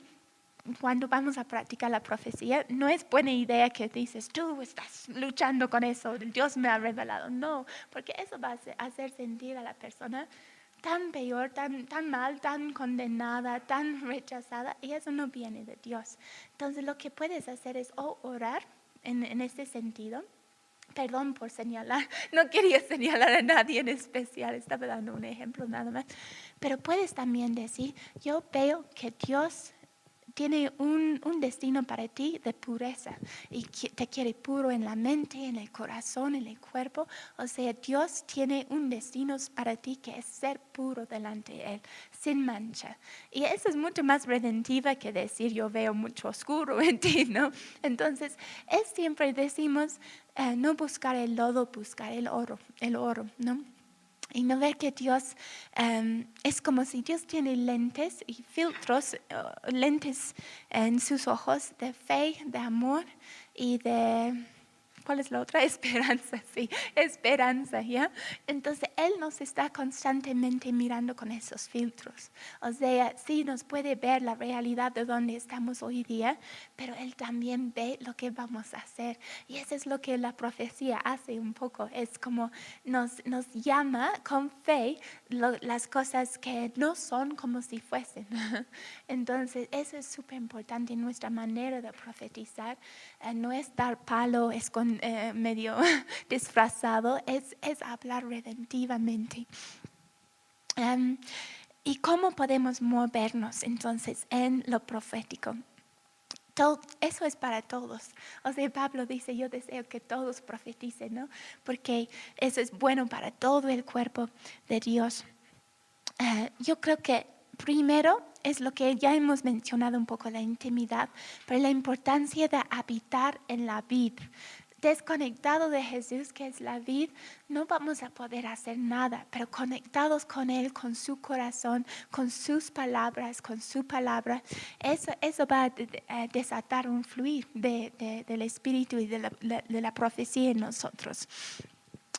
cuando vamos a practicar la profecía, no es buena idea que dices, tú estás luchando con eso, Dios me ha revelado. No, porque eso va a hacer sentir a la persona tan peor, tan mal, tan condenada, tan rechazada, y eso no viene de Dios. Entonces lo que puedes hacer es orar en este sentido. Perdón por señalar, no quería señalar a nadie en especial, estaba dando un ejemplo nada más. Pero puedes también decir, yo veo que Dios tiene un destino para ti de pureza y te quiere puro en la mente, en el corazón, en el cuerpo. O sea, Dios tiene un destino para ti que es ser puro delante de Él, sin mancha. Y eso es mucho más redentiva que decir yo veo mucho oscuro en ti, ¿no? Entonces, siempre decimos no buscar el lodo, buscar el oro, ¿no? Y no ver que Dios es como si Dios tiene lentes y filtros, lentes en sus ojos de fe, de amor y de... ¿Cuál es la otra? Esperanza, sí, esperanza, ¿ya? Entonces, Él nos está constantemente mirando con esos filtros. O sea, sí nos puede ver la realidad de donde estamos hoy día, pero Él también ve lo que vamos a hacer. Y eso es lo que la profecía hace un poco. Es como nos llama con fe las cosas que no son como si fuesen. Entonces, eso es súper importante en nuestra manera de profetizar. No es dar palo, es medio disfrazado, es hablar redentivamente. ¿Y cómo podemos movernos entonces en lo profético? Eso es para todos. O sea, Pablo dice, yo deseo que todos profeticen, ¿no? Porque eso es bueno para todo el cuerpo de Dios. Yo creo que primero es lo que ya hemos mencionado un poco, la intimidad, pero la importancia de habitar en la vid. Desconectado de Jesús, que es la vid, no vamos a poder hacer nada, pero conectados con Él, con su corazón, con sus palabras, con su palabra, eso va a desatar un fluir del Espíritu y de la profecía en nosotros.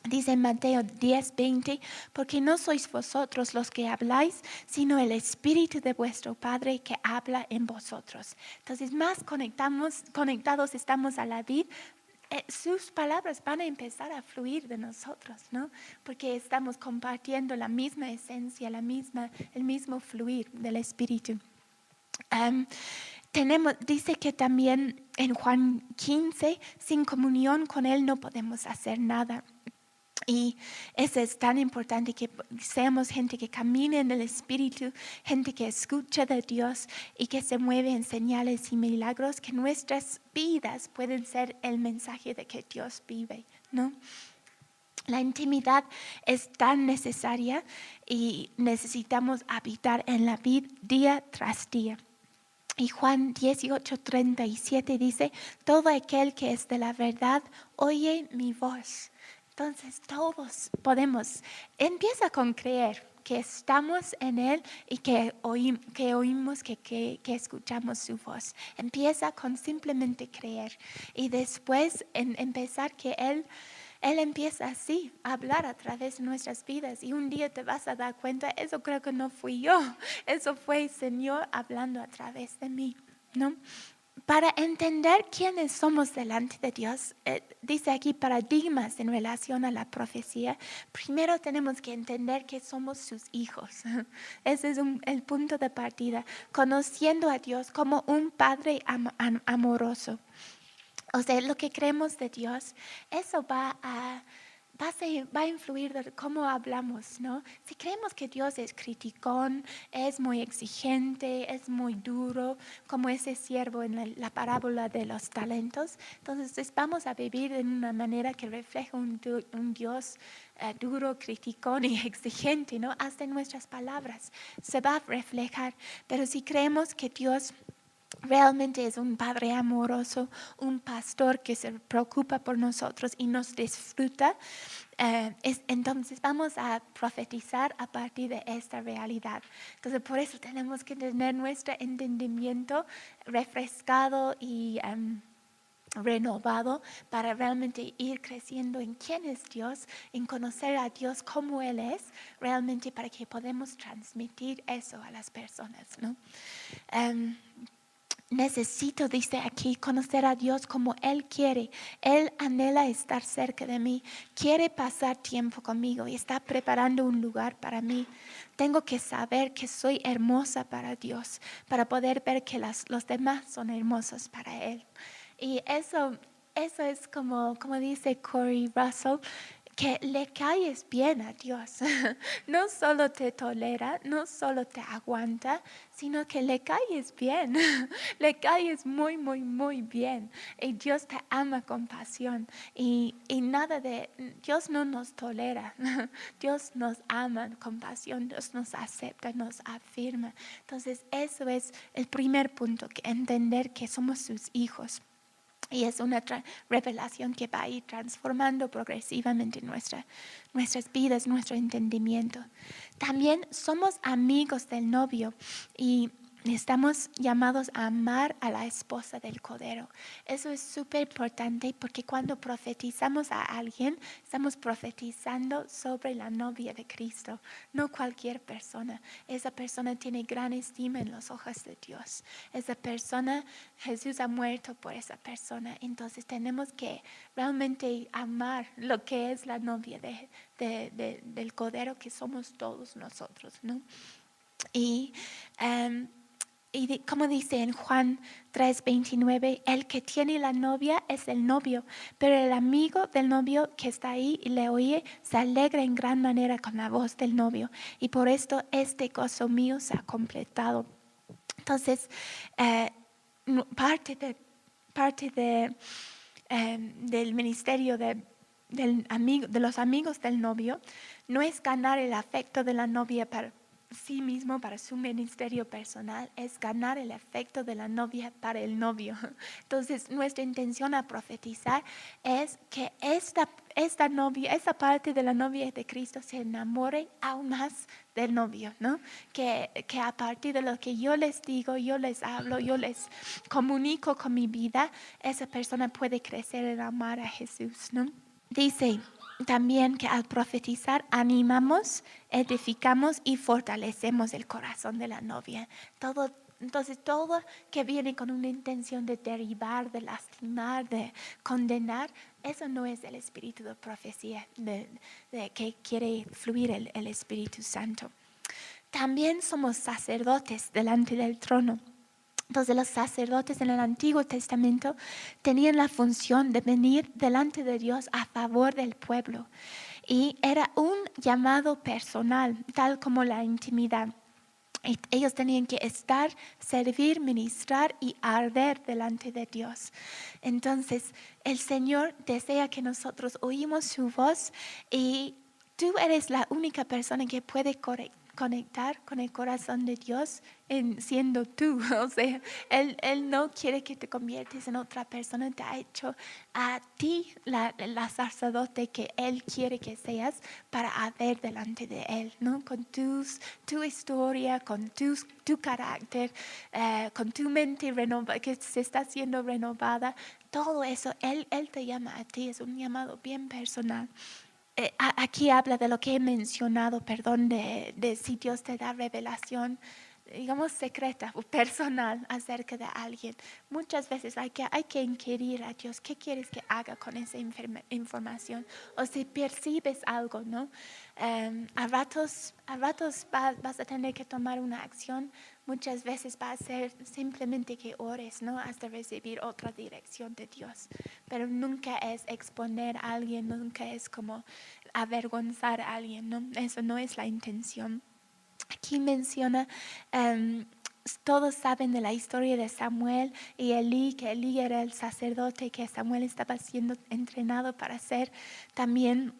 Dice en Mateo 10:20, porque no sois vosotros los que habláis, sino el Espíritu de vuestro Padre que habla en vosotros. Entonces, más conectados estamos a la vid, sus palabras van a empezar a fluir de nosotros, ¿no? Porque estamos compartiendo la misma esencia, el mismo fluir del Espíritu. Dice que también en Juan 15, sin comunión con Él no podemos hacer nada. Y eso es tan importante, que seamos gente que camine en el Espíritu, gente que escucha de Dios y que se mueve en señales y milagros, que nuestras vidas pueden ser el mensaje de que Dios vive, ¿no? La intimidad es tan necesaria y necesitamos habitar en la vida día tras día. Y Juan 18:37 dice, todo aquel que es de la verdad oye mi voz. Entonces todos podemos, empieza con creer que estamos en Él y que oímos, que escuchamos su voz. Empieza con simplemente creer y después empezar que Él empieza así a hablar a través de nuestras vidas y un día te vas a dar cuenta, eso creo que no fui yo, eso fue el Señor hablando a través de mí, ¿no? Para entender quiénes somos delante de Dios, dice aquí paradigmas en relación a la profecía. Primero tenemos que entender que somos sus hijos. Ese es el punto de partida, conociendo a Dios como un Padre amoroso. O sea, lo que creemos de Dios, eso va a influir de cómo hablamos, ¿no? Si creemos que Dios es criticón, es muy exigente, es muy duro, como ese siervo en la parábola de los talentos, entonces vamos a vivir de una manera que refleja un Dios duro, criticón y exigente, ¿no? Hasta en nuestras palabras se va a reflejar. Pero si creemos que Dios realmente es un Padre amoroso, un pastor que se preocupa por nosotros y nos disfruta, entonces vamos a profetizar a partir de esta realidad. Entonces por eso tenemos que tener nuestro entendimiento refrescado y renovado para realmente ir creciendo en quién es Dios, en conocer a Dios como Él es, realmente para que podamos transmitir eso a las personas, ¿no? Necesito, dice aquí, conocer a Dios como Él quiere. Él anhela estar cerca de mí, quiere pasar tiempo conmigo y está preparando un lugar para mí. Tengo que saber que soy hermosa para Dios, para poder ver que los demás son hermosos para Él. Y eso es como dice Corey Russell, que le caes bien a Dios. No solo te tolera, no solo te aguanta, sino que le caes bien. Le caes muy, muy, muy bien. Y Dios te ama con pasión. Y Dios no nos tolera. Dios nos ama con pasión. Dios nos acepta, nos afirma. Entonces, eso es el primer punto, que entender que somos sus hijos. Y es una revelación que va a ir transformando progresivamente nuestras vidas, nuestro entendimiento. También somos amigos del novio y estamos llamados a amar a la esposa del Cordero. Eso es súper importante porque cuando profetizamos a alguien, estamos profetizando sobre la novia de Cristo, no cualquier persona. Esa persona tiene gran estima en los ojos de Dios. Esa persona, Jesús ha muerto por esa persona. Entonces tenemos que realmente amar lo que es la novia del Cordero, que somos todos nosotros, ¿no? Y como dice en Juan 3:29, el que tiene la novia es el novio, pero el amigo del novio que está ahí y le oye se alegra en gran manera con la voz del novio, y por esto este gozo mío se ha completado. Entonces, parte del ministerio de los amigos del novio no es ganar el afecto de la novia para sí mismo, para su ministerio personal, es ganar el afecto de la novia para el novio. Entonces, nuestra intención a profetizar es que esta novia, esa parte de la novia de Cristo se enamore aún más del novio, ¿no? Que a partir de lo que yo les digo, yo les hablo, yo les comunico con mi vida, esa persona puede crecer en amar a Jesús, ¿no? Dice también que al profetizar animamos, edificamos y fortalecemos el corazón de la novia. Todo Entonces todo que viene con una intención de derribar, de lastimar, de condenar, eso no es el espíritu de profecía de que quiere fluir el Espíritu Santo. También somos sacerdotes delante del trono. Entonces los sacerdotes en el Antiguo Testamento tenían la función de venir delante de Dios a favor del pueblo. Y era un llamado personal, tal como la intimidad. Y ellos tenían que estar, servir, ministrar y arder delante de Dios. Entonces el Señor desea que nosotros oímos su voz y tú eres la única persona que puede conectar con el corazón de Dios siendo tú. O sea, Él no quiere que te conviertas en otra persona. Te ha hecho a ti la sacerdote que Él quiere que seas para arder delante de Él, ¿no? Con tu historia, con tu carácter, con tu mente que se está siendo renovada. Todo eso, Él te llama a ti. Es un llamado bien personal. Aquí habla de lo que he mencionado, de si Dios te da revelación, digamos, secreta o personal acerca de alguien. Muchas veces hay que inquirir a Dios, ¿qué quieres que haga con esa información? O si percibes algo, ¿no? A ratos vas a tener que tomar una acción. Muchas veces va a ser simplemente que ores, ¿no? Hasta recibir otra dirección de Dios. Pero nunca es exponer a alguien, nunca es como avergonzar a alguien, ¿no? Eso no es la intención. Aquí menciona, todos saben de la historia de Samuel y Elí, que Elí era el sacerdote que Samuel estaba siendo entrenado para ser también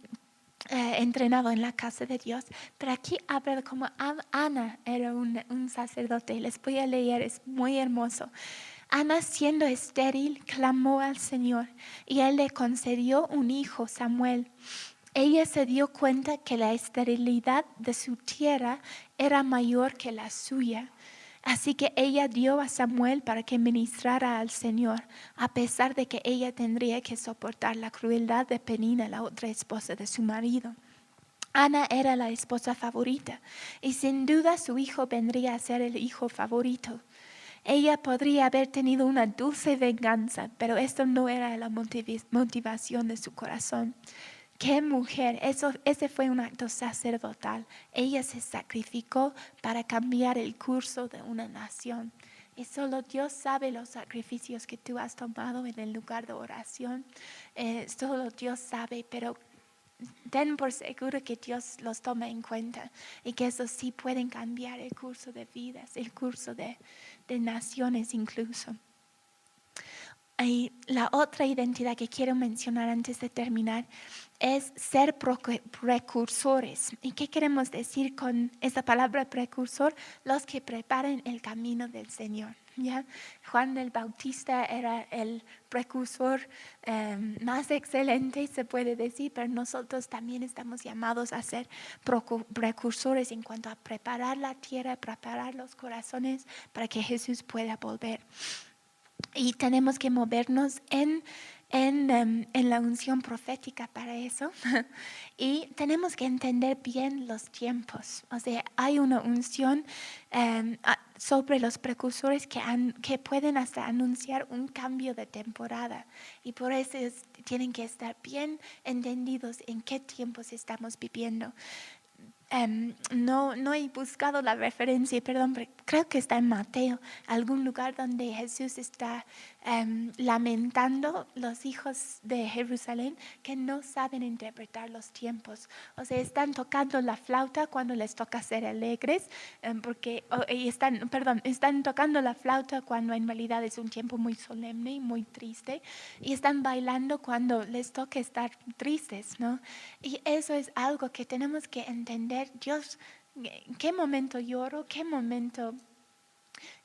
entrenado en la casa de Dios. Pero aquí habla de cómo Ana era un sacerdote. Les voy a leer, es muy hermoso. Ana, siendo estéril, clamó al Señor y Él le concedió un hijo, Samuel. Ella se dio cuenta que la esterilidad de su tierra era mayor que la suya. Así que ella dio a Samuel para que ministrara al Señor, a pesar de que ella tendría que soportar la crueldad de Penina, la otra esposa de su marido. Ana era la esposa favorita y sin duda su hijo vendría a ser el hijo favorito. Ella podría haber tenido una dulce venganza, pero esto no era la motivación de su corazón. ¡Qué mujer! Ese fue un acto sacerdotal. Ella se sacrificó para cambiar el curso de una nación. Y solo Dios sabe los sacrificios que tú has tomado en el lugar de oración. Solo Dios sabe, pero ten por seguro que Dios los toma en cuenta y que eso sí pueden cambiar el curso de vidas, el curso de naciones incluso. Y la otra identidad que quiero mencionar antes de terminar es ser precursores. ¿Y qué queremos decir con esa palabra precursor? Los que preparan el camino del Señor. ¿Ya? Juan el Bautista era el precursor más excelente, se puede decir, pero nosotros también estamos llamados a ser precursores en cuanto a preparar la tierra, preparar los corazones para que Jesús pueda volver. Y tenemos que movernos en la unción profética para eso. Y tenemos que entender bien los tiempos. O sea, hay una unción sobre los precursores que pueden hasta anunciar un cambio de temporada. Y por eso tienen que estar bien entendidos en qué tiempos estamos viviendo. No he buscado la referencia, perdón, pero creo que está en Mateo, algún lugar donde Jesús está lamentando los hijos de Jerusalén que no saben interpretar los tiempos. O sea, están tocando la flauta cuando les toca ser alegres, están tocando la flauta cuando en realidad es un tiempo muy solemne y muy triste, y están bailando cuando les toca estar tristes, ¿no? Y eso es algo que tenemos que entender. Dios, ¿en qué momento lloro? ¿Qué momento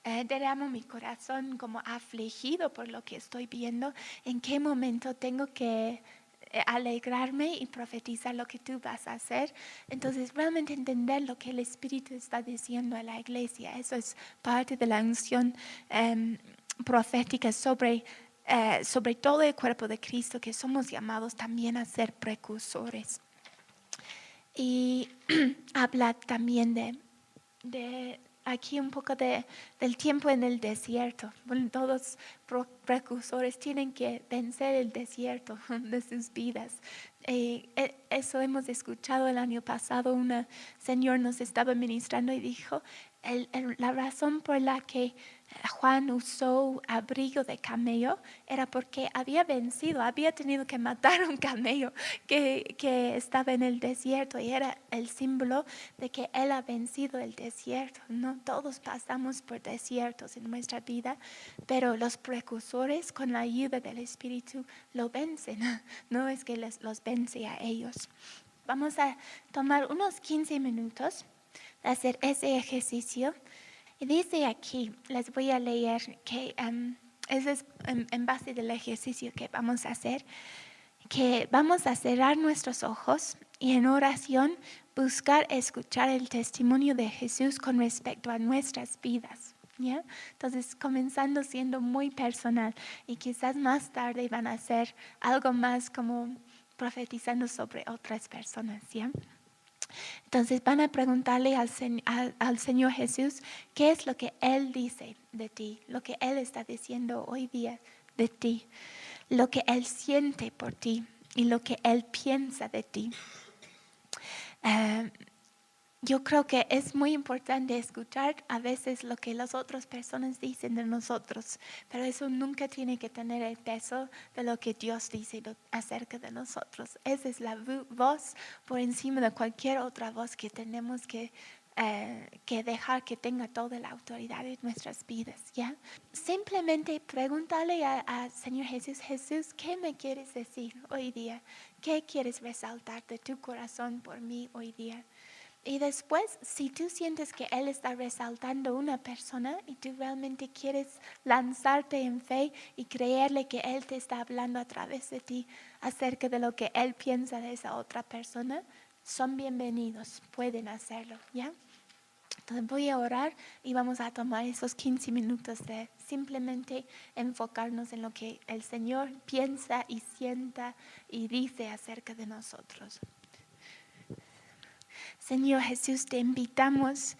derramo mi corazón como afligido por lo que estoy viendo? ¿En qué momento tengo que alegrarme y profetizar lo que tú vas a hacer? Entonces realmente entender lo que el Espíritu está diciendo a la iglesia. Eso es parte de la unción profética sobre todo el cuerpo de Cristo, que somos llamados también a ser precursores. Y habla también de aquí un poco del tiempo en el desierto. Bueno, todos precursores tienen que vencer el desierto de sus vidas. Eso hemos escuchado el año pasado. Una señora nos estaba ministrando y dijo, la razón por la que Juan usó abrigo de camello era porque había tenido que matar un camello que estaba en el desierto, y era el símbolo de que él ha vencido el desierto. No todos pasamos por desiertos en nuestra vida, pero los precursores, con la ayuda del Espíritu, lo vencen. No es que los vence a ellos. Vamos a tomar unos 15 minutos de hacer ese ejercicio. Y dice aquí, les voy a leer que ese es en base del ejercicio que vamos a hacer, que vamos a cerrar nuestros ojos y en oración buscar escuchar el testimonio de Jesús con respecto a nuestras vidas. ¿Ya? Entonces, comenzando siendo muy personal, y quizás más tarde van a hacer algo más como profetizando sobre otras personas. ¿Ya? Entonces van a preguntarle al Señor Jesús qué es lo que Él dice de ti, lo que Él está diciendo hoy día de ti, lo que Él siente por ti y lo que Él piensa de ti. Yo creo que es muy importante escuchar a veces lo que las otras personas dicen de nosotros, pero eso nunca tiene que tener el peso de lo que Dios dice acerca de nosotros. Esa es la voz por encima de cualquier otra voz que tenemos que dejar que tenga toda la autoridad en nuestras vidas. ¿Ya? Simplemente pregúntale al Señor Jesús, Jesús, ¿qué me quieres decir hoy día? ¿Qué quieres resaltar de tu corazón por mí hoy día? Y después, si tú sientes que Él está resaltando una persona y tú realmente quieres lanzarte en fe y creerle que Él te está hablando a través de ti acerca de lo que Él piensa de esa otra persona, son bienvenidos, pueden hacerlo, ¿ya? Entonces voy a orar y vamos a tomar esos 15 minutos de simplemente enfocarnos en lo que el Señor piensa y sienta y dice acerca de nosotros. Señor Jesús, te invitamos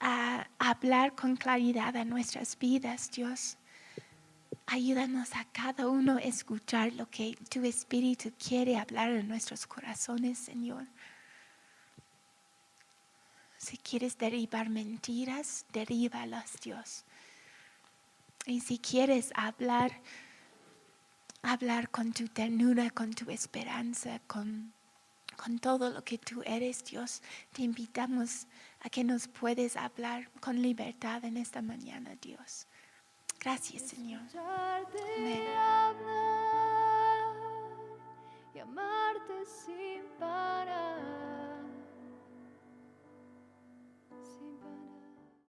a hablar con claridad a nuestras vidas, Dios. Ayúdanos a cada uno a escuchar lo que tu Espíritu quiere hablar en nuestros corazones, Señor. Si quieres derribar mentiras, derríbalas, Dios. Y si quieres hablar con tu ternura, con tu esperanza, con todo lo que tú eres, Dios, te invitamos a que nos puedes hablar con libertad en esta mañana, Dios. Gracias, Señor. Amén.